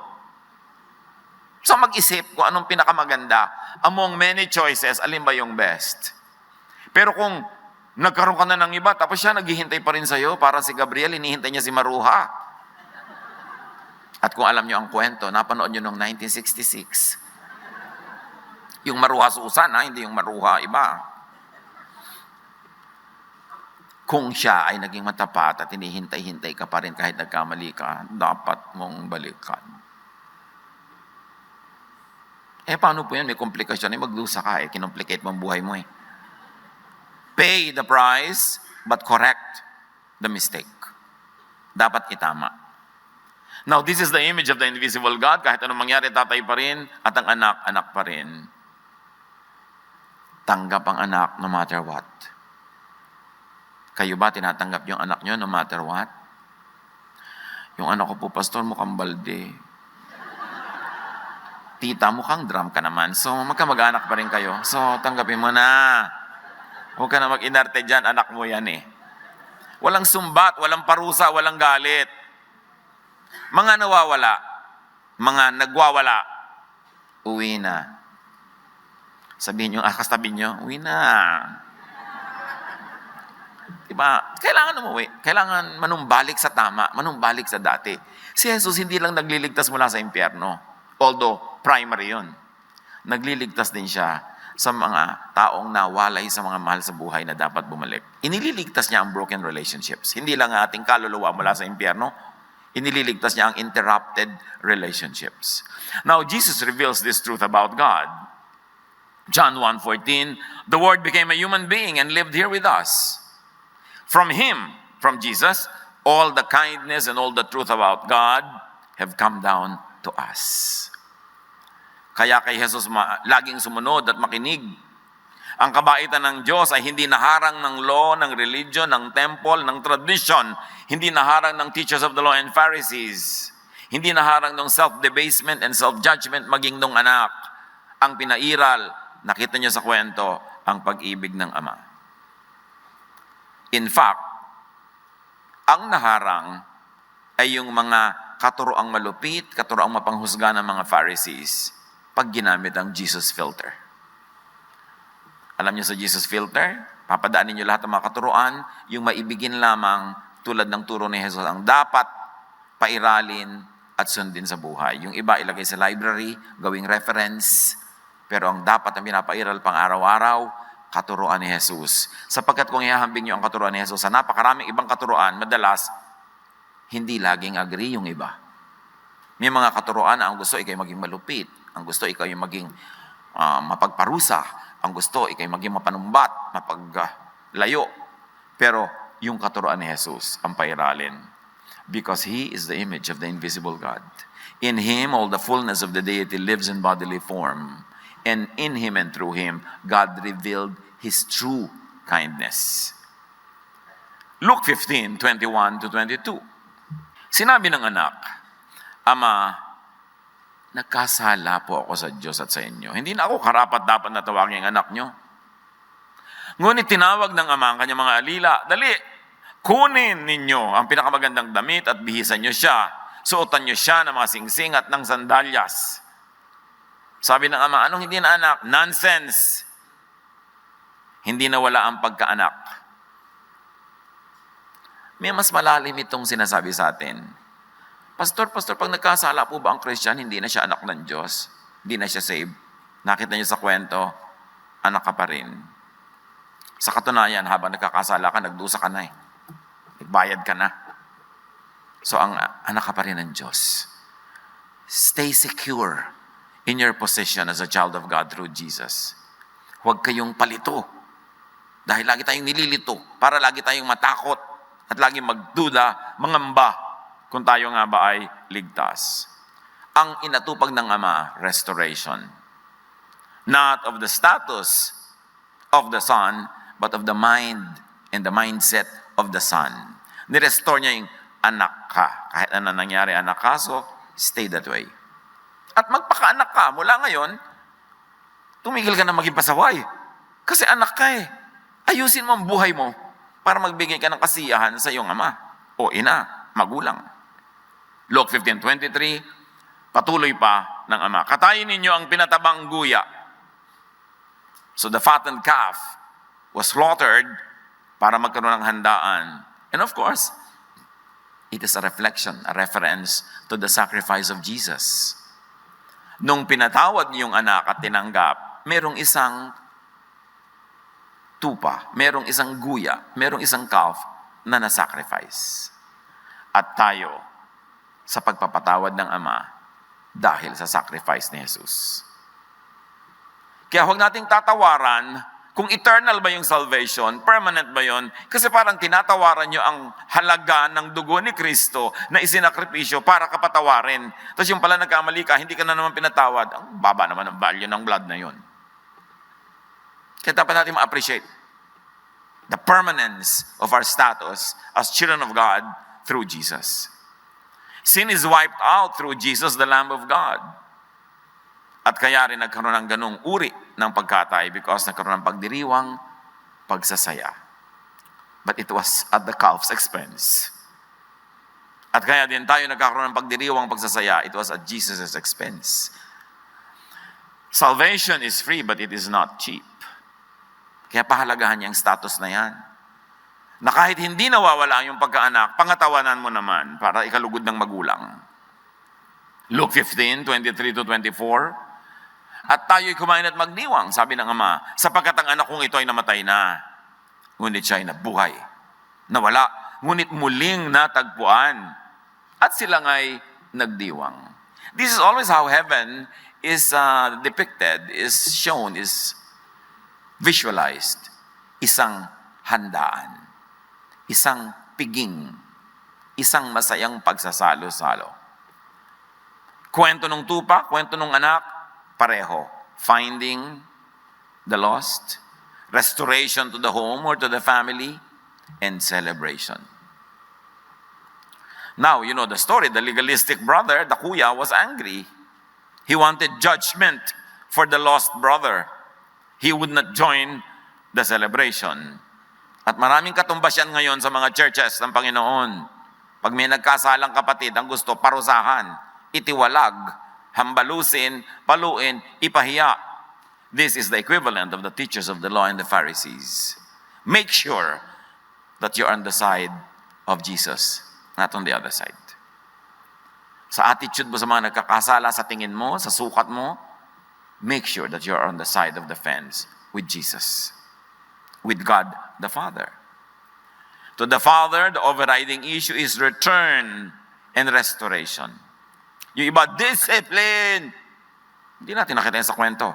So mag-isip kung anong pinakamaganda. Among many choices, alin ba yung best? Pero kung nagkaroon ka na ng iba, tapos siya naghihintay pa rin sa'yo, para si Gabriel, hinihintay niya si Maruha. At kung alam niyo ang kwento, napanood niyo noong 1966. Yung Maruha Susan, hindi yung Maruha iba. Kung siya ay naging matapat at hinihintay-hintay ka pa rin kahit nagkamali ka, dapat mong balikan. Paano po yan? May komplikasyon. Magdusa ka kinomplicate mo ang buhay mo Pay the price, but correct the mistake. Dapat itama. Now, this is the image of the invisible God. Kahit anong mangyari, tatay pa rin, at ang anak, anak pa rin. Tanggap ang anak no matter what. Kayo ba tinatanggap yung anak nyo no matter what? Yung anak ko po, Pastor, mukhang balde. Tita, mukhang drum ka naman. So, magkamag-anak pa rin kayo. So, tanggapin mo na. Huwag ka na mag-inarte dyan, anak mo yan Walang sumbat, walang parusa, walang galit. Mga nawawala, mga nagwawala, uwi na. Sabihin nyo, kastabi nyo, uwi na. Diba? Kailangan umuwi. Kailangan manumbalik sa tama, manumbalik sa dati. Si Jesus hindi lang nagliligtas mula sa impyerno. Although, primary yun. Nagliligtas din siya sa mga taong nawalay sa mga mahal sa buhay na dapat bumalik. Inililigtas niya ang broken relationships. Hindi lang ating kaluluwa mula sa impyerno, inililigtas niya ang interrupted relationships. Now, Jesus reveals this truth about God. John 1:14, the Word became a human being and lived here with us. From Him, from Jesus, all the kindness and all the truth about God have come down to us. Kaya kay Jesus laging sumunod at makinig. Ang kabaitan ng Diyos ay hindi naharang ng law, ng religion, ng temple, ng tradition. Hindi naharang ng teachers of the law and Pharisees. Hindi naharang ng self-debasement and self-judgment maging nung anak. Ang pinairal, nakita niyo sa kwento, ang pag-ibig ng Ama. In fact, ang naharang ay yung mga katuroang malupit, katuroang mapanghusga ng mga Pharisees pag ginamit ang Jesus filter. Alam niyo sa Jesus filter, papadaanin niyo lahat ng mga katuroan, yung maibigin lamang tulad ng turo ni Jesus ang dapat pairalin at sundin sa buhay. Yung iba ilagay sa library, gawing reference, pero ang dapat na pinapairal pang araw-araw, katuroan ni Jesus. Sapagkat kung ihahambing niyo ang katuroan ni Jesus sa napakaraming ibang katuroan, madalas, hindi laging agree yung iba. May mga katuroan na ang gusto ikaw maging malupit, ang gusto ikaw yung maging mapagparusa, ang gusto ikaw maging mapanumbat, mapaglayo. Pero yung katuroan ni Jesus ang pairalin. Because He is the image of the invisible God. In Him, all the fullness of the deity lives in bodily form. And in Him and through Him, God revealed His true kindness. Luke 15:21-22. Sinabi ng anak, Ama, nagkasala po ako sa Diyos at sa inyo. Hindi na ako karapat-dapat na tawagin ang anak nyo. Ngunit tinawag ng ama ang kanyang mga alila, dali, kunin ninyo ang pinakamagandang damit at bihisan nyo siya. Suotan nyo siya ng mga singsing at ng sandalyas. Sabi ng ama, anong hindi na anak? Nonsense! Hindi na wala ang pagkaanak. May mas malalim itong sinasabi sa atin. Pastor, pag nagkasala po ba ang Christian, hindi na siya anak ng Diyos? Hindi na siya saved? Nakita niyo sa kwento, anak ka pa rin. Sa katunayan, habang nagkakasala ka, nagdusa ka na eh. Nagbayad ka na. So, ang anak ka pa rin ng Diyos. Stay secure in your position as a child of God through Jesus. Huwag kayong palito. Dahil lagi tayong nililito. Para lagi tayong matakot at lagi magduda, mangamba kung tayo nga ba ay ligtas. Ang inatupag ng Ama, restoration. Not of the status of the Son, but of the mind and the mindset of the Son. Nirestore niya yung anak ka. Kahit ano nangyari, anak ka, so stay that way. At magpaka-anak ka, mula ngayon, tumigil ka na maging pasaway. Kasi anak ka eh. Ayusin mo ang buhay mo para magbigay ka ng kasiyahan sa iyong ama o ina, magulang. Luke 15:23, patuloy pa ng ama. Katayin ninyo ang pinatabang guya. So the fattened calf was slaughtered para magkaroon ng handaan. And of course, it is a reflection, a reference to the sacrifice of Jesus. Nung pinatawad niyong anak at tinanggap, merong isang tupa, merong isang guya, merong isang calf na nasacrifice. At tayo, sa pagpapatawad ng Ama dahil sa sacrifice ni Jesus. Kaya huwag nating tatawaran kung eternal ba yung salvation, permanent ba yun? Kasi parang tinatawaran nyo ang halaga ng dugo ni Kristo na isinakripisyo para kapatawarin. Tapos yung pala nagkamali ka, hindi ka na naman pinatawad. Ang baba naman ng value ng blood na yun. Kaya dapat natin ma-appreciate the permanence of our status as children of God through Jesus. Sin is wiped out through Jesus, the Lamb of God. At kaya rin nagkaroon ng ganung uri ng pagkatay because nagkaroon ng pagdiriwang, pagsasaya. But it was at the calf's expense. At kaya din tayo nagkakaroon ng pagdiriwang, pagsasaya, it was at Jesus' expense. Salvation is free but it is not cheap. Kaya pahalagahan niya ang status na yan. Na kahit hindi nawawala yung pagkaanak, pangatawanan mo naman para ikalugod ng magulang. Luke 15:23-24. At tayo'y kumain at magdiwang, sabi ng Ama, sapagkat ang anak kong ito ay namatay na. Ngunit siya ay nabuhay. Nawala, ngunit muling natagpuan. At sila nga'y nagdiwang. This is always how heaven is depicted, is shown, is visualized. Isang handaan. Isang piging, isang masayang pagsasalo-salo. Kwento ng tupa, kwento ng anak, pareho. Finding the lost, restoration to the home or to the family, and celebration. Now, you know the story. The legalistic brother, the kuya, was angry. He wanted judgment for the lost brother. He would not join the celebration. At maraming katumbas yan ngayon sa mga churches ng Panginoon. Pag may nagkasalang kapatid, ang gusto parusahan, itiwalag, hambalusin, paluin, ipahiya. This is the equivalent of the teachers of the law and the Pharisees. Make sure that you're on the side of Jesus, not on the other side. Sa attitude mo sa mga nagkakasala, sa tingin mo, sa sukat mo, make sure that you're on the side of the fence with Jesus, with God the Father. To the Father, the overriding issue is return and restoration. Yung iba, discipline. Hindi natin nakita yan sa kwento.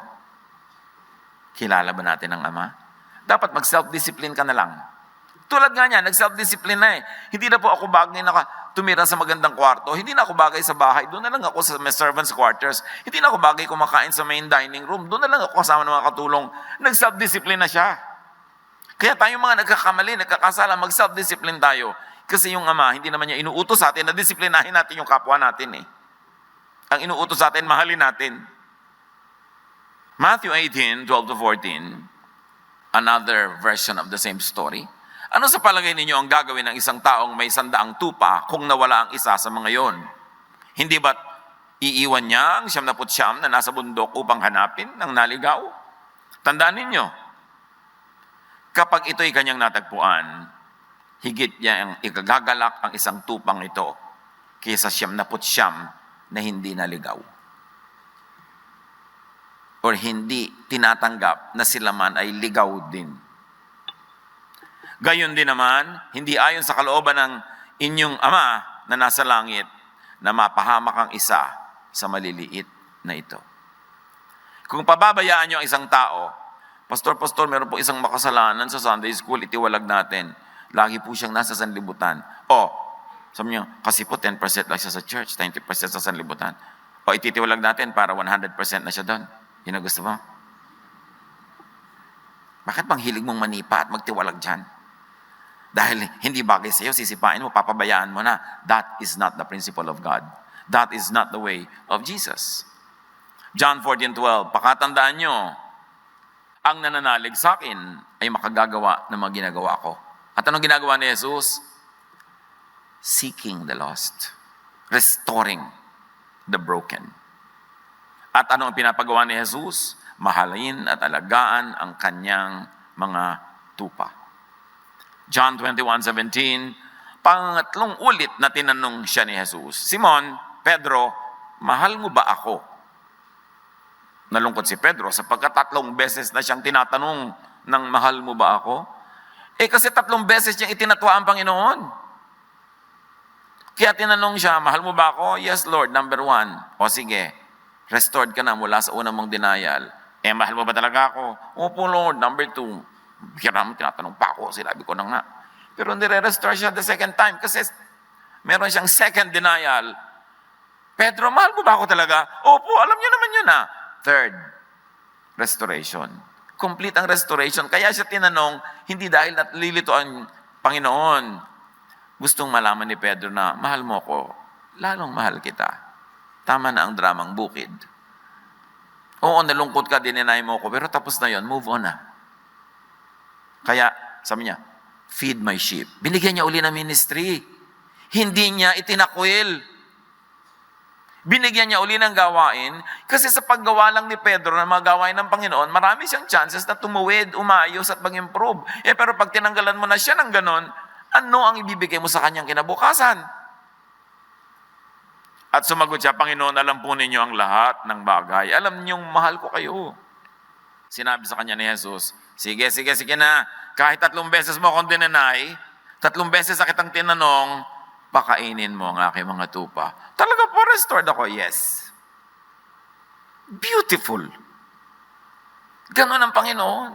Kilala ba natin ang Ama? Dapat mag-self-discipline ka na lang. Tulad nga niya, nag-self-discipline na eh. Hindi na po ako bagay na tumira sa magandang kwarto. Hindi na ako bagay sa bahay. Doon na lang ako sa my servants' quarters. Hindi na ako bagay kumakain sa main dining room. Doon na lang ako kasama ng mga katulong. Nag-self-discipline na siya. Kaya tayong mga nagkakamali, nagkakasala, mag-self-discipline tayo. Kasi yung Ama, hindi naman niya inuutos sa atin na disiplinahin natin yung kapwa natin eh. Ang inuutos sa atin, mahalin natin. Matthew 18, 12-14, another version of the same story. Ano sa palagay ninyo ang gagawin ng isang taong may 100 tupa kung nawala ang isa sa mga yon? Hindi ba't iiwan niya ang 99 na nasa bundok upang hanapin ng naligaw? Tandaan ninyo, kapag ito'y kanyang natagpuan, higit niya ang ikagagalak ang isang tupang ito kaysa 99 na hindi naligaw. Or hindi tinatanggap na sila man ay ligaw din. Gayon din naman, hindi ayon sa kalooban ng inyong Ama na nasa langit na mapahamak ang isa sa maliliit na ito. Kung pababayaan niyo ang isang tao, Pastor, meron po isang makasalanan sa Sunday school, itiwalag natin. Lagi po siyang nasa sanlibutan. Sabi niyo, kasi po 10% lang siya sa church, 90% sa sanlibutan. Ititiwalag natin para 100% na siya doon. Yun ang gusto mo? Bakit bang hilig mong manipa at magtiwalag dyan? Dahil hindi bagay sa iyo, sisipain mo, papabayaan mo na. That is not the principle of God. That is not the way of Jesus. John 14:12, pakatandaan nyo, ang nananalig sa akin ay makagagawa ng mga ginagawa ko. At anong ginagawa ni Jesus? Seeking the lost. Restoring the broken. At ano ang pinapagawa ni Jesus? Mahalin at alagaan ang kanyang mga tupa. John 21:17, pangatlong ulit na tinanong siya ni Jesus, Simon, Pedro, mahal mo ba ako? Nalungkot si Pedro sapagkat 3 beses na siyang tinatanong ng mahal mo ba ako? Kasi 3 beses niyang itinatwa ang Panginoon. Kaya tinanong siya, mahal mo ba ako? Yes, Lord, number 1. O sige, restored ka na mula sa unang mong denial. Mahal mo ba talaga ako? Opo, Lord, number 2. Kaya naman tinatanong pa ako, sinabi ko na nga. Pero nire-restore siya the second time kasi meron siyang second denial. Pedro, mahal mo ba ako talaga? Opo, alam niyo naman yun ah. Third, restoration. Complete ang restoration. Kaya siya tinanong, hindi dahil natlilito ang Panginoon. Gustong malaman ni Pedro na, mahal mo ko, lalong mahal kita. Tama na ang dramang bukid. Oo, nalungkot ka, dininay mo ko, pero tapos na yon, move on na. Kaya, sabi niya, feed my sheep. Binigyan niya uli ng ministry. Hindi niya itinakwil. Binigyan niya uli ng gawain kasi sa paggawa lang ni Pedro ng mga gawain ng Panginoon, marami siyang chances na tumuwid, umayos at mag-improve. Pero pag tinanggalan mo na siya ng ganon, ano ang ibibigay mo sa kanyang kinabukasan? At sumagot siya, Panginoon, alam po ninyo ang lahat ng bagay. Alam niyong mahal ko kayo. Sinabi sa kanya ni Jesus, sige na. Kahit 3 beses mo akong dinanay, 3 beses sa kitang tinanong, pakainin mo ang aking mga tupa. Talaga po, restored ako? Yes. Beautiful. Ganon ang Panginoon.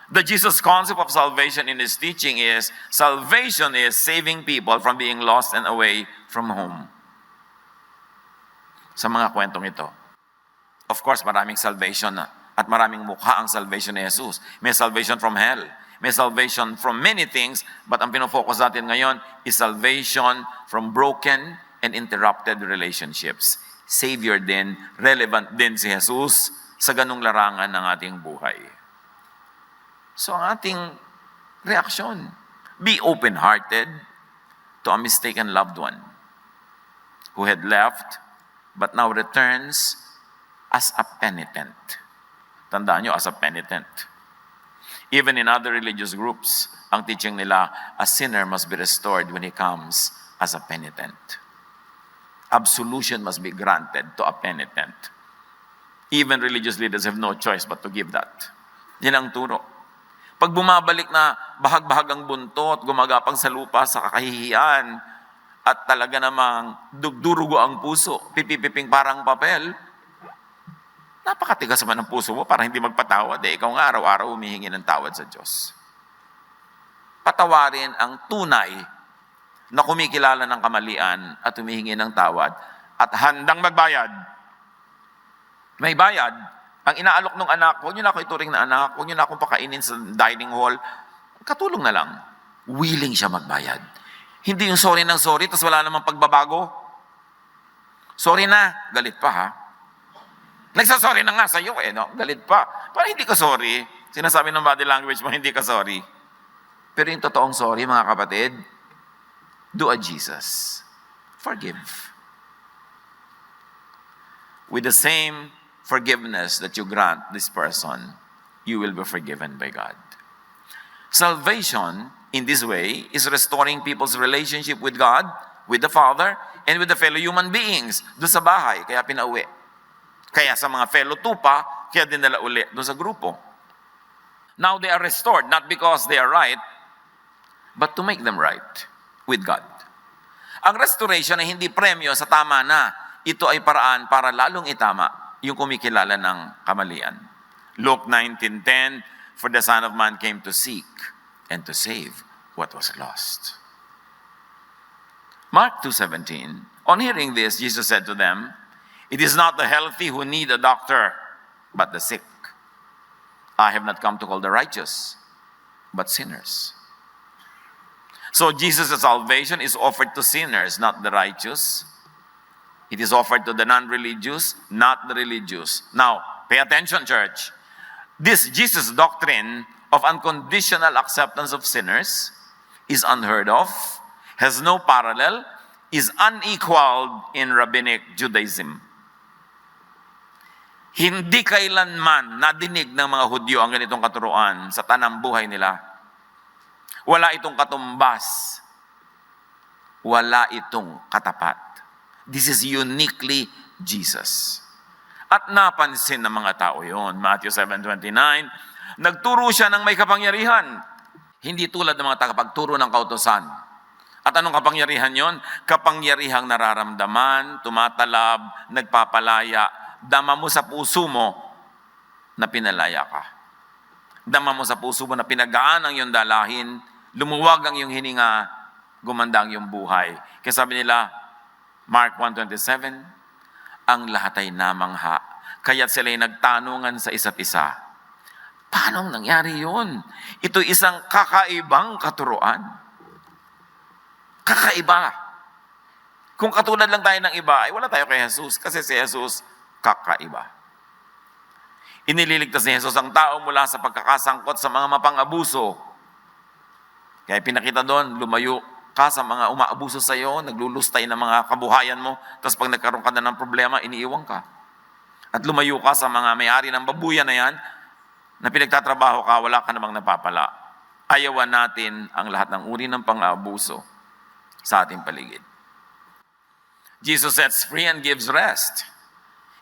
The Jesus concept of salvation in His teaching is, salvation is saving people from being lost and away from home. Sa mga kwentong ito. Of course, maraming salvation na. At maraming mukha ang salvation ni Jesus. May salvation from hell. May salvation from many things, but ang pinofocus natin ngayon is salvation from broken and interrupted relationships. Savior din, relevant din si Jesus sa ganung larangan ng ating buhay. So ang ating reaksyon, be open-hearted to a mistaken loved one who had left but now returns as a penitent. Tandaan nyo, as a penitent. Even in other religious groups, ang teaching nila, a sinner must be restored when he comes as a penitent. Absolution must be granted to a penitent. Even religious leaders have no choice but to give that. Yan ang turo. Pag bumabalik na bahag-bahag ang buntot, gumagapang sa lupa sa kakahihiyan, at talaga namang dugdurugo ang puso, pipipiping parang papel, napakatigas naman ang puso mo para hindi magpatawad. Ikaw nga araw-araw humihingi ng tawad sa Diyos. Patawarin ang tunay na kumikilala ng kamalian at humihingi ng tawad at handang magbayad. May bayad. Ang inaalok ng anak, huwag niyo na ako ituring na anak, huwag niyo na akong pakainin sa dining hall. Katulong na lang. Willing siya magbayad. Hindi yung sorry ng sorry, tapos wala namang pagbabago. Sorry na, galit pa ha. Nagsasorry na nga sa'yo no? Galit pa. Parang hindi ka sorry. Sinasabi ng body language mo, hindi ka sorry. Pero yung totoong sorry, mga kapatid, do a Jesus. Forgive. With the same forgiveness that you grant this person, you will be forgiven by God. Salvation, in this way, is restoring people's relationship with God, with the Father, and with the fellow human beings. Doon sa bahay, kaya pinauwi. Kaya sa mga fellow tupa, kaya dinala uli doon sa grupo. Now they are restored, not because they are right, but to make them right with God. Ang restoration ay hindi premyo sa tama na. Ito ay paraan para lalong itama yung kumikilala ng kamalian. Luke 19:10, for the Son of Man came to seek and to save what was lost. Mark 2:17, on hearing this, Jesus said to them, it is not the healthy who need a doctor, but the sick. I have not come to call the righteous, but sinners. So Jesus' salvation is offered to sinners, not the righteous. It is offered to the non-religious, not the religious. Now, pay attention, church. This Jesus doctrine of unconditional acceptance of sinners is unheard of, has no parallel, is unequaled in rabbinic Judaism. Hindi kailanman nadinig ng mga Hudyo ang ganitong katuruan sa tanang buhay nila. Wala itong katumbas. Wala itong katapat. This is uniquely Jesus. At napansin ng mga tao yon. Matthew 7:29, nagturo siya ng may kapangyarihan. Hindi tulad ng mga tagapagturo ng kautusan. At anong kapangyarihan yon? Kapangyarihang nararamdaman, tumatalab, nagpapalaya. Dama mo sa puso mo na pinalaya ka. Dama mo sa puso mo na pinagaan ang iyong dalahin, lumuwag ang iyong hininga, gumanda ang iyong buhay. Kaya sabi nila, Mark 1:27, ang lahat ay namangha, kaya't sila'y nagtanungan sa isa't isa. Paano nangyari yun? Ito'y isang kakaibang katuruan. Kakaiba. Kung katulad lang tayo ng iba, ay wala tayo kay Jesus. Kasi si Jesus, kakaiba. Inililigtas ni Jesus ang tao mula sa pagkakasangkot sa mga mapang-abuso. Kaya pinakita doon, lumayo ka sa mga umaabuso sa iyo, naglulustay ng mga kabuhayan mo, tapos pag nagkaroon ka na ng problema, iniiwan ka. At lumayo ka sa mga may-ari ng babuyan na yan, na pinagtatrabaho ka, wala ka namang napapala. Ayawan natin ang lahat ng uri ng pang-aabuso sa ating paligid. Jesus sets free and gives rest.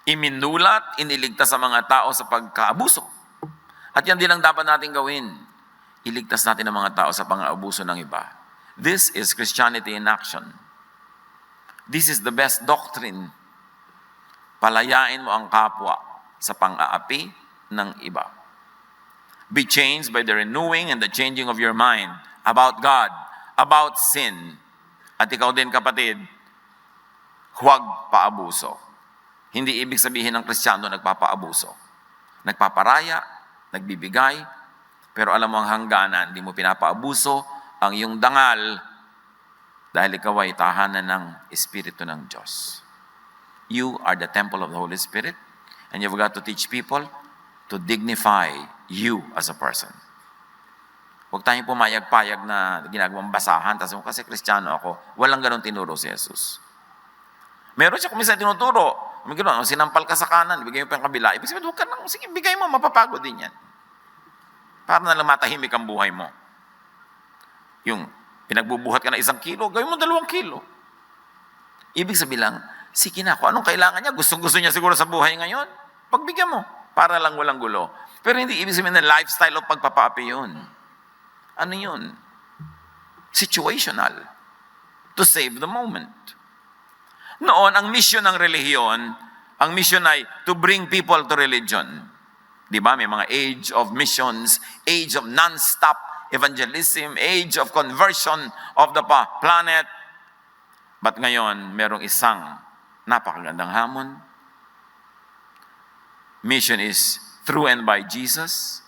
Iminulat, iniligtas sa mga tao sa pagkaabuso. At yan din ang dapat natin gawin. Iligtas natin ang mga tao sa pang-aabuso ng iba. This is Christianity in action. This is the best doctrine. Palayain mo ang kapwa sa pang-aapi ng iba. Be changed by the renewing and the changing of your mind about God, about sin. At ikaw din, kapatid, huwag paabuso. Hindi ibig sabihin ng Kristiyano nagpapaabuso. Nagpaparaya, nagbibigay, pero alam mo ang hangganan, hindi mo pinapaabuso ang iyong dangal dahil ikaw ay tahanan ng Espiritu ng Diyos. You are the temple of the Holy Spirit and you've got to teach people to dignify you as a person. Huwag tayong pumayag-payag na ginagawang basahan, tapos kasi Kristiyano ako, walang ganun tinuro si Jesus. Meron siya kung minsan tinuturo, sinampal ka sa kanan, ibigay mo pa yung kabila, ibig sabihin, huwag ka nang, sige, bigay mo, mapapagod din yan. Para na lang matahimik ang buhay mo. Yung pinagbubuhat ka na 1 kilo, gawin mo 2 kilo. Ibig sabihin lang, sige na, kung anong kailangan niya, gusto niya siguro sa buhay ngayon, pagbigyan mo, para lang walang gulo. Pero hindi ibig sabihin na lifestyle o pagpapaapi yun. Ano yun? Situational. To save the moment. Noon, ang mission ng relihiyon, ang mission ay to bring people to religion. Di ba? May mga age of missions, age of non-stop evangelism, age of conversion of the planet. But ngayon, merong isang napakagandang hamon. Mission is through and by Jesus,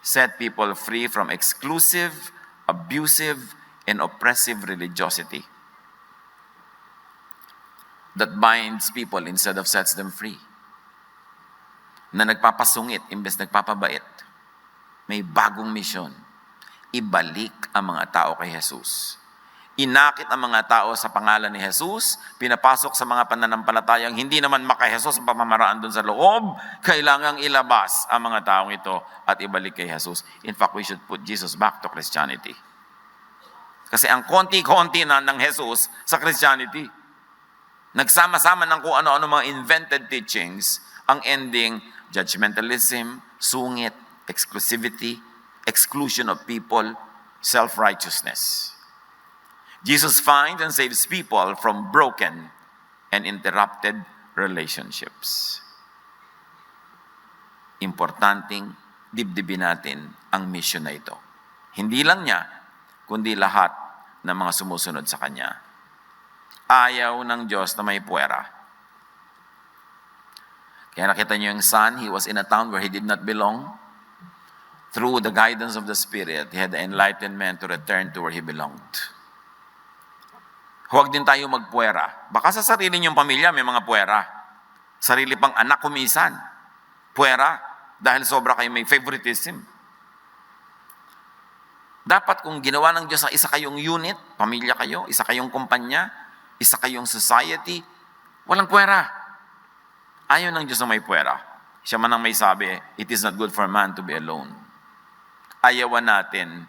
set people free from exclusive, abusive, and oppressive religiosity that binds people instead of sets them free. Na nagpapasungit imbes nagpapabait. May bagong misyon. Ibalik ang mga tao kay Jesus. Inakit ang mga tao sa pangalan ni Jesus, pinapasok sa mga pananampalatayang hindi naman maka-Jesus ang pamamaraan doon sa loob, kailangang ilabas ang mga taong ito at ibalik kay Jesus. In fact, we should put Jesus back to Christianity. Kasi ang konti-konti na ng Jesus sa Christianity, nagsama-sama ng kung ano-ano mga invented teachings, ang ending, judgmentalism, sungit, exclusivity, exclusion of people, self-righteousness. Jesus finds and saves people from broken and interrupted relationships. Importanteng dibdibin natin ang mission na ito. Hindi lang niya, kundi lahat ng mga sumusunod sa Kanya. Ayaw ng Diyos na may puwera. Kaya nakita niyo yung son, he was in a town where he did not belong. Through the guidance of the Spirit, he had the enlightenment to return to where he belonged. Huwag din tayo magpuwera. Baka sa sarili niyong pamilya may mga puwera. Sarili pang anak kumisan. Puwera. Dahil sobra kayo may favoritism. Dapat kung ginawa ng Diyos na isa kayong unit, pamilya kayo, isa kayong kumpanya, isa kayong society, walang puwera. Ayaw ng Diyos na may puwera. Siya man ang may sabi, it is not good for man to be alone. Ayawan natin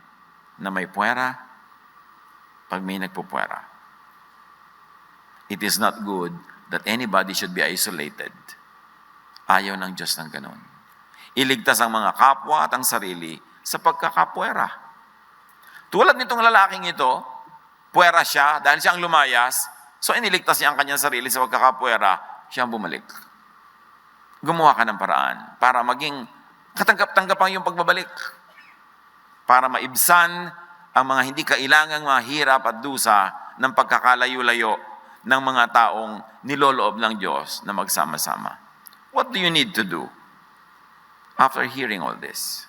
na may puwera pag may nagpupuwera. It is not good that anybody should be isolated. Ayaw ng Diyos ng ganun. Iligtas ang mga kapwa at ang sarili sa pagkakapwera. Tulad nitong lalaking ito, puwera siya dahil siya ang lumayas, so iniligtas niya ang kanyang sarili sa pagkakapwera, siya ang bumalik. Gumawa ka ng paraan para maging katanggap-tanggapang yung pagbabalik. Para maibsan ang mga hindi kailangang mahirap at dusa ng pagkakalayo-layo ng mga taong niloloob ng Diyos na magsama-sama. What do you need to do after hearing all this?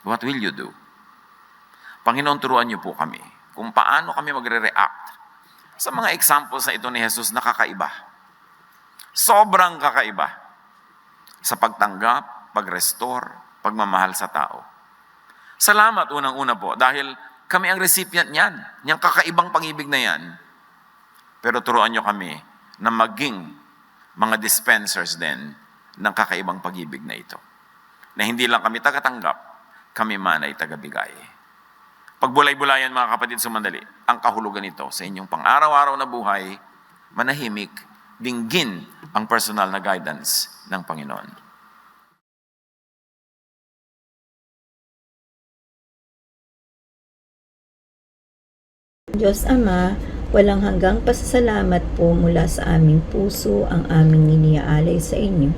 What will you do? Panginoon, turuan niyo po kami kung paano kami magre-react sa mga examples na ito ni Jesus na kakaiba. Sobrang kakaiba sa pagtanggap, pag-restore, pagmamahal sa tao. Salamat unang-una po dahil kami ang recipient niyan, niyang kakaibang pag-ibig na yan. Pero turuan niyo kami na maging mga dispensers din ng kakaibang pag-ibig na ito. Na hindi lang kami tagatanggap, kami man ay tagabigay. Pagbulay-bulayan mga kapatid sumandali, ang kahulugan nito sa inyong pang-araw-araw na buhay, manahimik, dinggin ang personal na guidance ng Panginoon. Diyos Ama, walang hanggang pasasalamat po mula sa aming puso ang aming iniaalay sa inyo.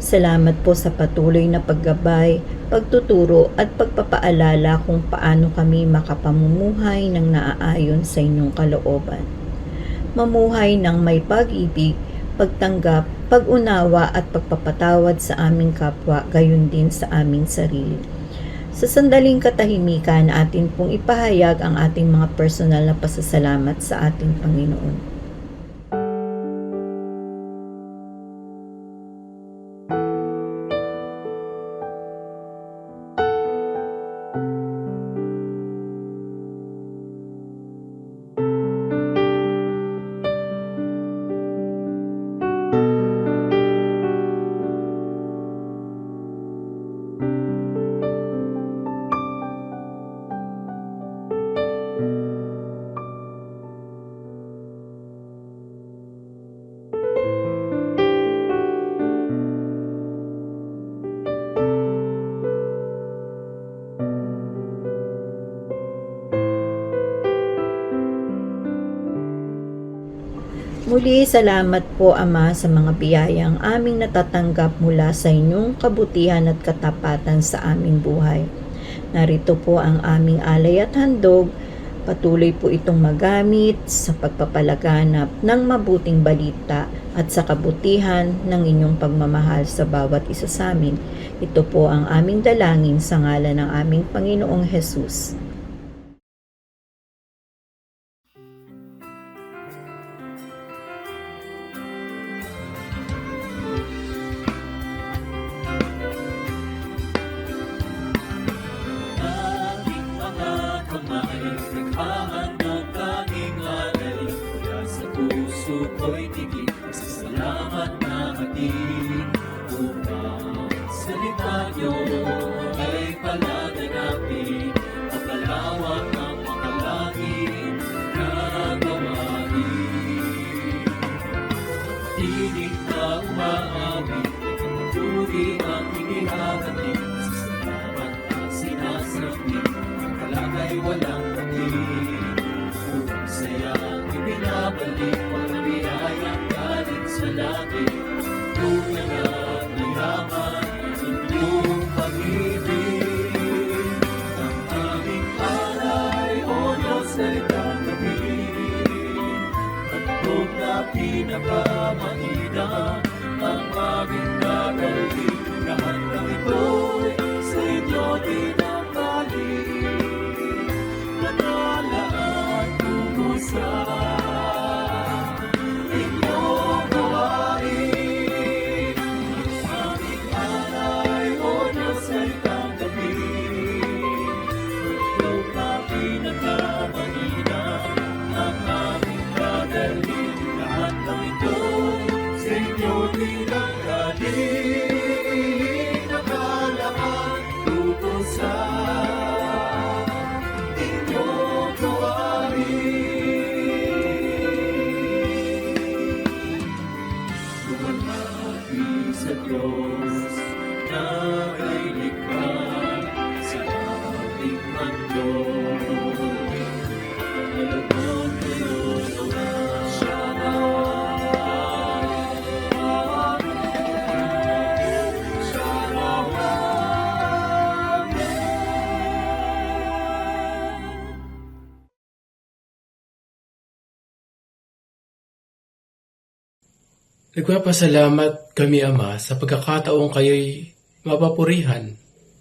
Salamat po sa patuloy na paggabay, pagtuturo at pagpapaalala kung paano kami makapamumuhay ng naaayon sa inyong kalooban. Mamuhay ng may pag-ibig, pagtanggap, pag-unawa at pagpapatawad sa aming kapwa, gayon din sa aming sarili. Sa sandaling katahimikan, atin pong ipahayag ang ating mga personal na pasasalamat sa ating Panginoon. Muli, salamat po Ama sa mga biyayang aming natatanggap mula sa inyong kabutihan at katapatan sa aming buhay. Narito po ang aming alay at handog. Patuloy po itong magamit sa pagpapalaganap ng mabuting balita at sa kabutihan ng inyong pagmamahal sa bawat isa sa amin. Ito po ang aming dalangin sa ngalan ng aming Panginoong Hesus. Aming mga kamay, naghaan ng tanging alay, mula sa puso ko'y tigil, sa salamat na hatid. Upang salita niyo ay palaganapin, papalawak ang mga langit na gawain. Tinig na umaawit, puri ang inihahatid, sa salamat na sinasambit, ang kalagay walang pagkid. Kung sayang ibinabalik, pagkabiyayang galing sa langit, tunay at mayaman ang inyong pag-ibig. Ang aming alay, O Diyos, ay tanggapin. Handog na pinakamanina ang aming nagalhin. Lahat ng ito'y sa inyo dinamdalin. Nanalaan tungo sa inyong gawain. Ang aming alay, O Diyos, ay tanggapin. Handog na pinakamanina ang aming nagalhin. Lahat ng ito'y sa inyo dinamdalin. Nakalaan tungo sa inyong gawain. Lumamagi sa Diyos na ay likha sa ating mundo. Malagong tinulungan siya na Nagpapasalamat kami, Ama, sa pagkakataong kayo'y mapapurihan.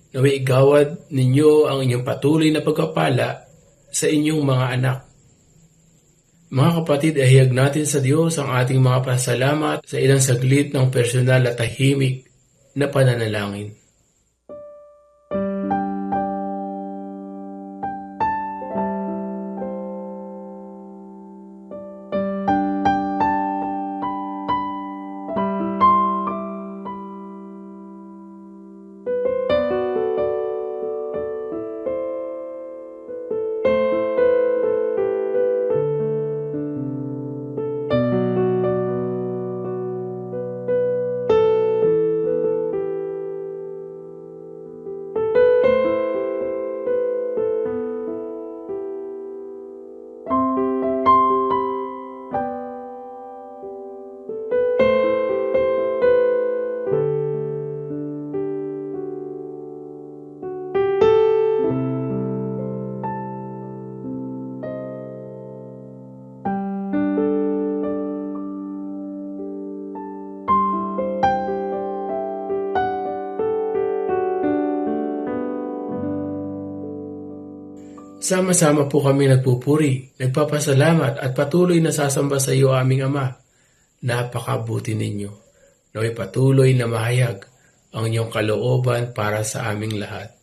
Naway igawad ninyo ang inyong patuloy na pagpapala sa inyong mga anak. Mga kapatid, ahiyag natin sa Diyos ang ating mga pasalamat sa ilang saglit ng personal at tahimik na pananalangin. Sama-sama po kami nagpupuri, nagpapasalamat at patuloy na sasamba sa iyo aming Ama. Napakabuti ninyo. Naway patuloy na mahayag ang inyong kalooban para sa aming lahat.